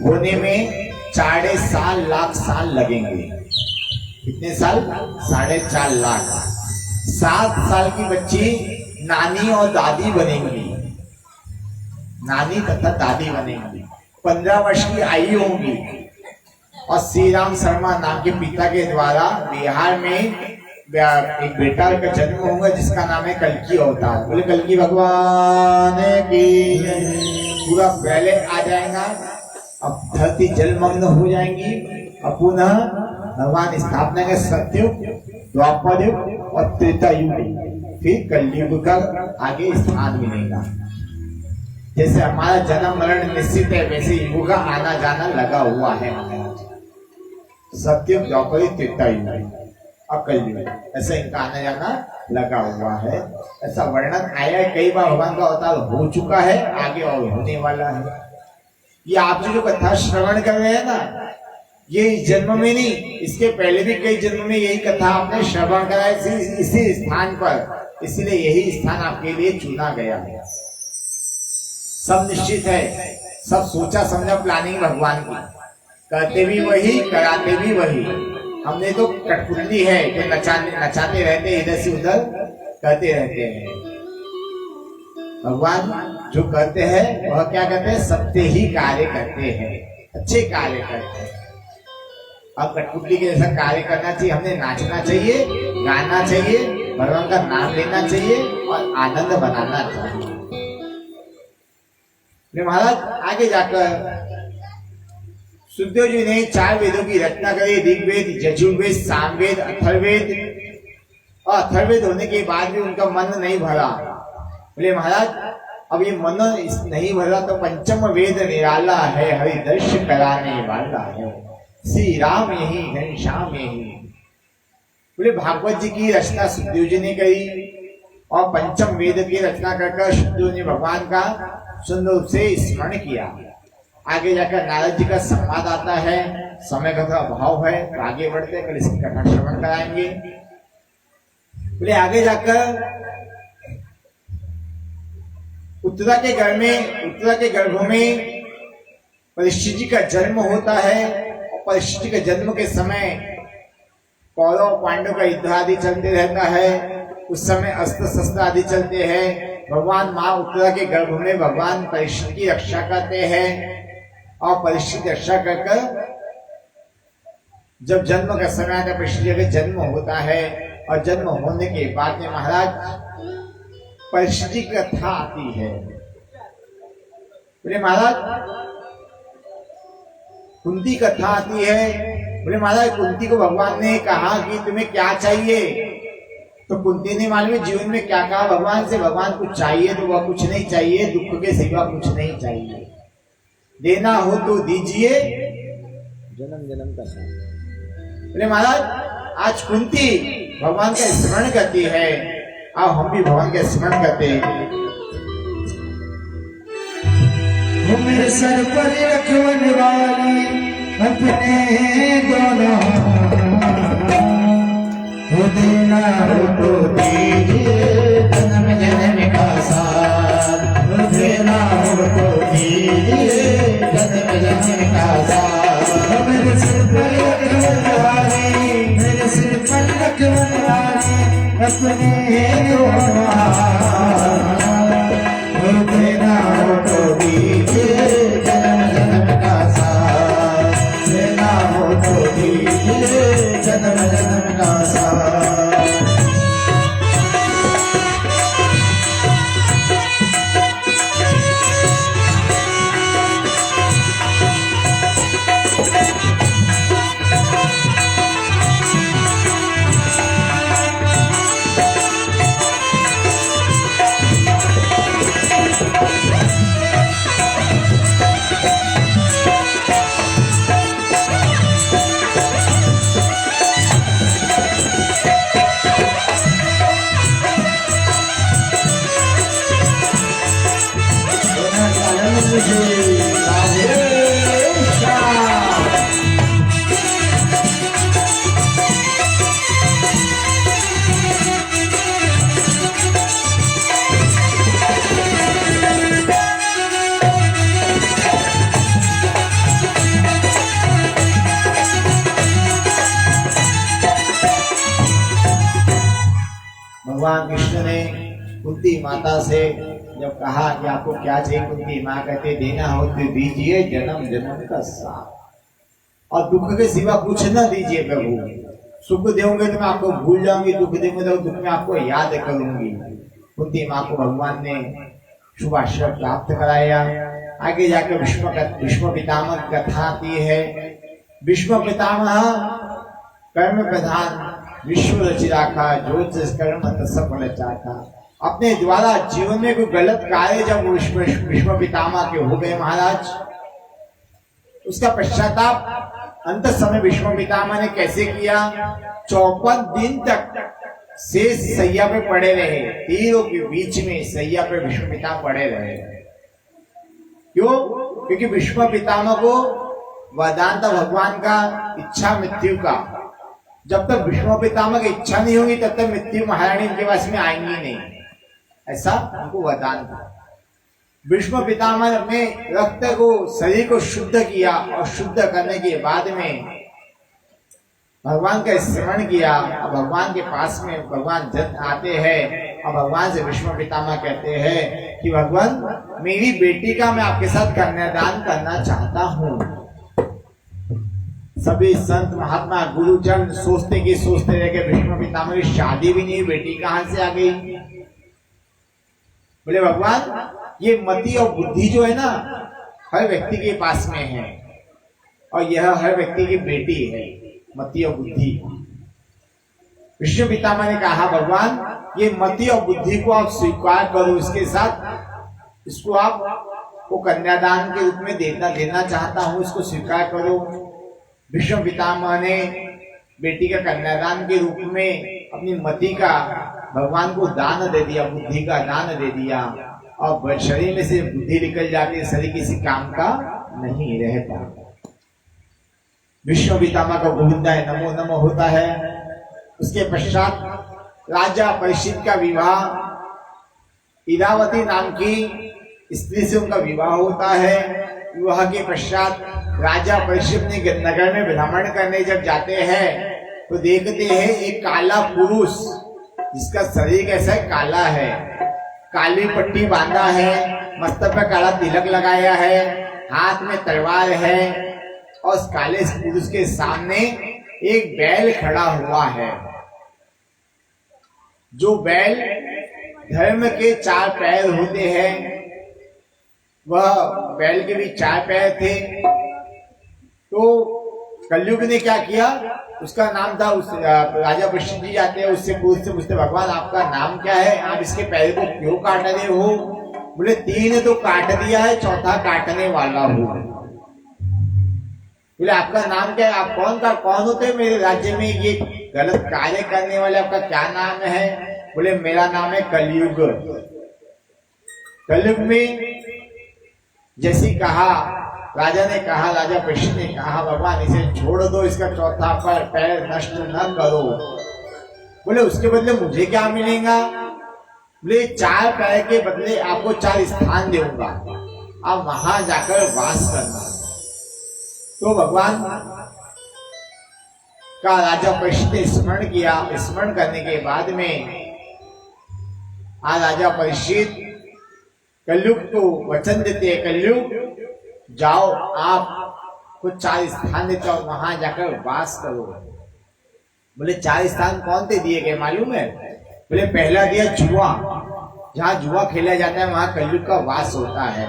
होने में 4.5 लाख साल लगेंगे। कितने साल? 4.5 लाख। 7 साल की बच्ची नानी और दादी बनेंगी, नानी तथा दादी बनेंगी। 15 वर्ष की आयु होंगी और श्री राम शर्मा नाम के पिता के द्वारा बिहार में एक बेटा का जन्म होगा जिसका नाम है कल्की अवतार। बोले कल्की भगवान की पूरा पहले आ जाएगा। अब धरती जलमग्न हो जाएंगी और पुनः भगवान स्थापना के सत्युग, द्वापर युग और त्रेता युग, फिर कलयुग का आगे स्थान मिलेगा। जैसे हमारा जन्म मरण निश्चित है, वैसे युग का आना जाना लगा हुआ है। सत्युग, द्वापर, त्रेता युग और कलयुग, ऐसा इनका आना जाना लगा हुआ है। ऐसा वर्णन आया है, कई बार भगवान का अवतार हो चुका है, आगे और होने वाला है। ये आप जो कथा श्रवण कर रहे हैं ना, ये इस जन्म में नहीं, इसके पहले भी कई जन्म में यही कथा आपने श्रवण करा है इसी स्थान पर, इसलिए यही स्थान आपके लिए चुना गया है। सब निश्चित है, सब सोचा समझा प्लानिंग भगवान की, करते भी वही कराते भी वही। हमने तो कठपुतली है कि नचाते रहते, इधर से उधर करते रहते हैं। भगवान जो करते हैं वह क्या करते हैं? सत्य ही कार्य करते हैं, अच्छे कार्य करते हैं। अब कठपुतली के जैसा कार्य करना चाहिए, हमने नाचना चाहिए, गाना चाहिए, भगवान का नाम लेना चाहिए और आनंद बनाना चाहिए। महाराज आगे जाकर सुखदेव जी ने 4 वेदों की रचना करी, ऋग्वेद, यजुर्वेद, सामवेद, अथर्ववेद। और अथर्ववेद होने के बाद भी उनका मन नहीं भरा। बोले महाराज अब ये मन नहीं भरा तो पंचम वेद निराला है, हरिदर्श कराने वाला है, श्री राम यही घनश्याम यही। बोले भागवत जी की रचना सुखदेव जी ने करी और पंचम वेद की रचना कर सुखदेव ने भगवान का सुंदर रूप से स्मरण किया। आगे जाकर नारद जी का संवाद आता है, समय का थोड़ा अभाव है तो आगे बढ़ते, कल इसकी कथा श्रवण कराएंगे। बोले आगे जाकर उत्तरा के गर्भ में परीक्षित जी का जन्म होता है और परीक्षित जी के जन्म के समय कौरव पांडव का युद्ध आदि चलते रहता है। उस समय अस्त्र शस्त्र आदि चलते हैं। भगवान माँ उत्तरा के गर्भ में भगवान परीक्षित की रक्षा करते हैं और परीक्षित रक्षा कर जब जन्म का समय आता है, परीक्षित का जन्म होता है और जन्म होने के बाद में महाराज परीक्षित की कथा आती है। बोले महाराज कुंती कथा आती है। बोले महाराज कुंती को भगवान ने कहा कि तुम्हें क्या चाहिए, तो कुंती ने मालूम जीवन में क्या कहा भगवान से, भगवान कुछ चाहिए तो वह कुछ नहीं चाहिए, दुख के सिवा कुछ नहीं चाहिए, देना हो तो दीजिए, जन्म जन्म का साथ। बोले महाराज आज कुंती भगवान का स्मरण करती है, अब हम भी भगवान का स्मरण करते हैं। वो मेरे सर पर रखने वाली अपने दोनों वो देना हो तो दीजिए जन्म जन्म का साथ वो देना हो तो दीजिए जन्म जन्म का साथ वो मेरे सिर पर रखने वाली मेरे सिर पर रखने वाली अपने दोनों वो देना हो तो दीजिए जन्म जन्म का साथ देना हो तो दीजिए जन्म जन्म का साथ भगवान कृष्ण ने कुंती माता से जब कहा कि आपको क्या चाहिए, कुंती माँ कहते देना हो तो दीजिए जन्म जन्म का साथ और दुख के सिवा कुछ न दीजिए प्रभु। सुख दोगे तो मैं आपको भूल जाऊंगी, दुख देंगे तो दुख में आपको याद करूंगी। कुंती माँ को भगवान ने शुभ आश्रय प्राप्त कराया। आगे जाकर भीष्म पितामह की कथा आती है। भीष्म पितामह कर्म प्रधान विश्व रचिराखा जो कर्म सफल चाखा। अपने द्वारा जीवन में कोई गलत कार्य जब भीष्म पितामह के हो गए महाराज, उसका पश्चाताप अंत समय भीष्म पितामह ने कैसे किया? 54 दिन तक शेष सैया पे पड़े रहे, तीरों के बीच में सैया पे भीष्म पितामह पड़े रहे। क्यों? क्योंकि भीष्म पितामह को वरदान था भगवान का इच्छा मृत्यु का। जब तक भीष्म पितामह की इच्छा नहीं होगी तब तक मृत्यु महारानी इनके पास में आएंगी नहीं, ऐसा उनको वरदान था। भीष्म पितामह ने अपने रक्त को शरीर को शुद्ध किया और शुद्ध करने के बाद में भगवान का स्मरण किया और भगवान के पास में भगवान जब आते हैं और भगवान से भीष्म पितामह कहते हैं कि भगवान मेरी बेटी का मैं आपके साथ कन्यादान करना चाहता हूँ। सभी संत महात्मा गुरुजन सोचते रह गए भीष्म पितामह की शादी भी नहीं, बेटी कहां से आ गई? बोले भगवान ये मति और बुद्धि जो है ना हर व्यक्ति के पास में है और यह हर व्यक्ति की बेटी है, मति और बुद्धि। भीष्म पितामह ने कहा भगवान ये मति और बुद्धि को आप स्वीकार करो, इसके साथ इसको आप वो कन्यादान के रूप में देना चाहता हूँ, इसको स्वीकार करो। भीष्म पितामह ने बेटी का कन्यादान के रूप में अपनी मति का भगवान को दान दे दिया, बुद्धि का दान दे दिया और शरीर में से बुद्धि निकल जाती है, शरीर किसी काम का नहीं रहता। भीष्म पितामह का गोविंदाय नमो नमो होता है। उसके पश्चात राजा परीक्षित का विवाह इरावती नाम की स्त्री से उनका विवाह होता है। विवाह के पश्चात राजा परीक्षित ने नगर में भ्रमण करने जब जाते हैं तो देखते हैं एक काला पुरुष जिसका शरीर कैसा है, काला है, काली पट्टी बांधा है, मस्तक पर काला तिलक लगाया है, हाथ में तलवार है और उस काले पुरुष के सामने एक बैल खड़ा हुआ है। जो बैल धर्म के 4 पैर होते हैं वह बैल के भी 4 पैर थे। तो कलयुग ने क्या किया, उसका नाम था राजा परीक्षित जी जाते हैं उससे पूछते भगवान आपका नाम क्या है, आप इसके पैर को क्यों काट रहे हो? बोले 3 तो काट दिया है, 4था काटने वाला हूँ। बोले आपका नाम क्या है, आप कौन होते हैं मेरे राज्य में ये गलत कार्य करने वाले, आपका क्या नाम है? बोले मेरा नाम है कलयुग। कलयुग में जैसी कहा राजा ने कहा, राजा परीक्षित ने कहा भगवान इसे छोड़ दो, इसका चौथा पैर नष्ट न करो। बोले उसके बदले मुझे क्या मिलेगा? बोले 4 पैर के बदले आपको 4 स्थान दूंगा, आप वहां जाकर वास करना। तो भगवान का राजा परीक्षित ने स्मरण किया। स्मरण करने के बाद में राजा परीक्षित कलयुग को वचन देते हैं, कलयुग जाओ आप कुछ 4 स्थान देते हो, वहां जाकर वास करो। बोले 4 स्थान कौन से दिए गए मालूम है? बोले पहला दिया जुआ, जहां जुआ खेला जाता है वहां कलयुग का वास होता है।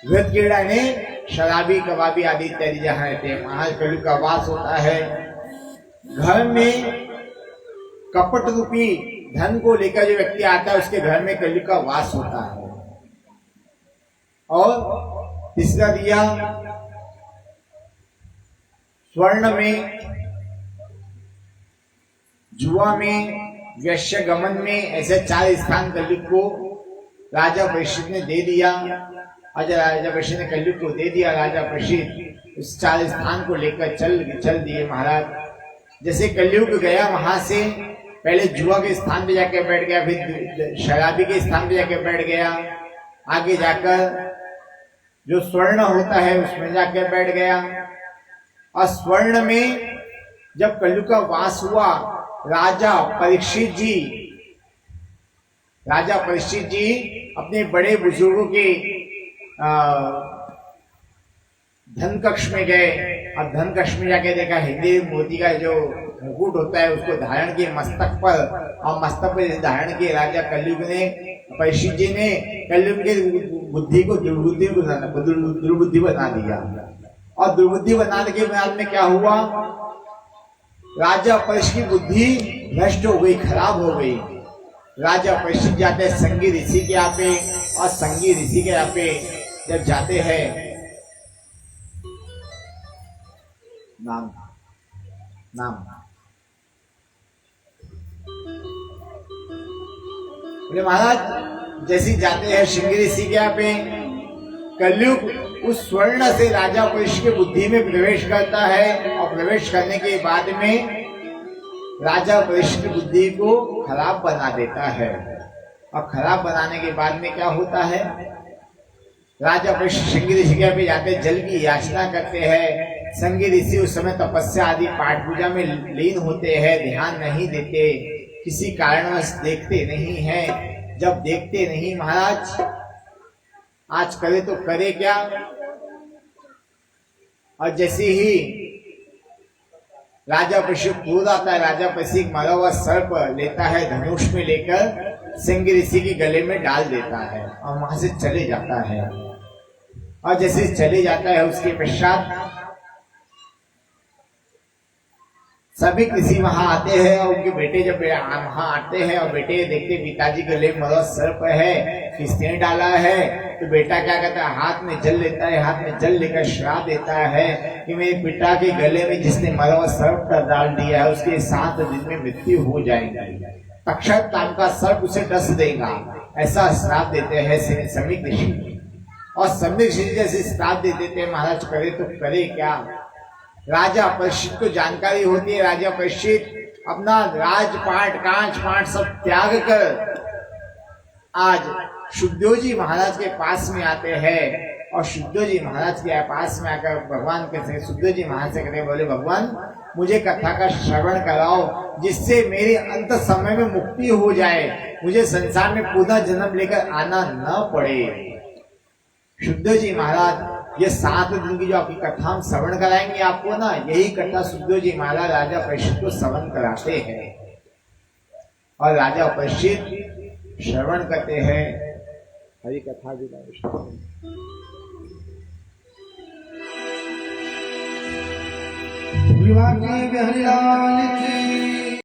वृत कीड़ा ने शराबी कबाबी आदि इत्यादि जहां रहते हैं वहां कलयुग का वास होता है। घर में कपट रूपी धन को लेकर जो व्यक्ति आता है उसके घर में कलयुग का वास होता है। और तीसरा दिया स्वर्ण में, जुआ में, वैश्य गमन में, ऐसे 4 स्थान कलयुग को राजा परीक्षित ने दे दिया। और राजा परीक्षित ने कलयुग को दे दिया, राजा परीक्षित उस 4 स्थान को लेकर चल दिए महाराज। जैसे कलयुग गया वहां से पहले जुआ के स्थान पे जाके बैठ गया, फिर शराबी के स्थान पे जाके बैठ गया, आगे जाकर जो स्वर्ण होता है उसमें जाके बैठ गया। और स्वर्ण में जब कलयुग का वास हुआ, राजा परीक्षित जी अपने बड़े बुजुर्गों के धन कक्ष में गए। और धन कक्ष में जाके देखा हिंदी मोती का जो मुकुट होता है उसको धारण किए मस्तक पर, और मस्तक पर धारण किए राजा कलयुग ने, परीक्षित जी ने कलयुग के बुद्धि को दुर्बुद्धि बना दिया। और दुर्बुद्धि बनाने के बाद में क्या हुआ? राजा परीक्षित की बुद्धि नष्ट हो गई, खराब हो गई। राजा परीक्षित जाते हैं संगी ऋषि के यहाँ पे, और संगी ऋषि के यहाँ पे जब जाते हैं नाम बोले महाराज जैसे जाते हैं श्रृंगी ऋषि के यहाँ पे, कलयुग उस स्वर्ण से राजा परीक्षित की बुद्धि में प्रवेश करता है। और प्रवेश करने के बाद में राजा परीक्षित की बुद्धि को खराब बना देता है। और खराब बनाने के बाद में क्या होता है? राजा परीक्षित श्रृंगी ऋषि के यहाँ पे जाते जल की याचना करते हैं। संगी ऋषि उस समय तपस्या आदि पाठ पूजा में लीन होते हैं, ध्यान नहीं देते, किसी कारणवश देखते नहीं हैं। जब देखते नहीं महाराज, आज करे तो करे क्या? और जैसे ही राजा परीक्षित क्रोध आता है, राजा परीक्षित मरा हुआ सर्प लेता है, धनुष में लेकर संगी ऋषि के गले में डाल देता है और वहां से चले जाता है। और जैसे चले जाता है उसके पश्चात सभी ऋषि वहां आते हैं और उनके बेटे जब वहां आते हैं और बेटे देखते पिताजी गले में मरा सर्प है, किसने डाला है, तो बेटा क्या कहता है? हाथ में जल लेता है, हाथ में जल लेकर श्राप देता है कि मेरे पिता के गले में जिसने मरा हुआ सर्प डाल दिया है उसके 7 दिन में मृत्यु हो जाएगी, तक्षक नाम का सर्प उसे डस देगा, ऐसा श्राप देते हैं समीक ऋषि। और समीक ऋषि जैसे श्राप दे देते हैं महाराज, करे तो करे क्या? राजा परीक्षित को जानकारी होती है। राजा परीक्षित अपना राजपाट कांच पाट सब त्याग कर आज सुखदेव जी महाराज के पास में आते हैं। और सुखदेव जी महाराज के पास में आकर भगवान के सुखदेव जी महाराज से कहते बोले भगवान मुझे कथा का श्रवण कराओ जिससे मेरे अंत समय में मुक्ति हो जाए, मुझे संसार में पुनः जन्म लेकर आना न पड़े। सुखदेव जी महाराज ये 7 दिन की जो आपकी कथा हम श्रवण कराएंगे आपको ना, यही कथा सुखदेव जी महाराज राजा परीक्षित को श्रवण कराते हैं। और राजा परीक्षित श्रवण करते हैं हरि कथा जी। हरिलाल की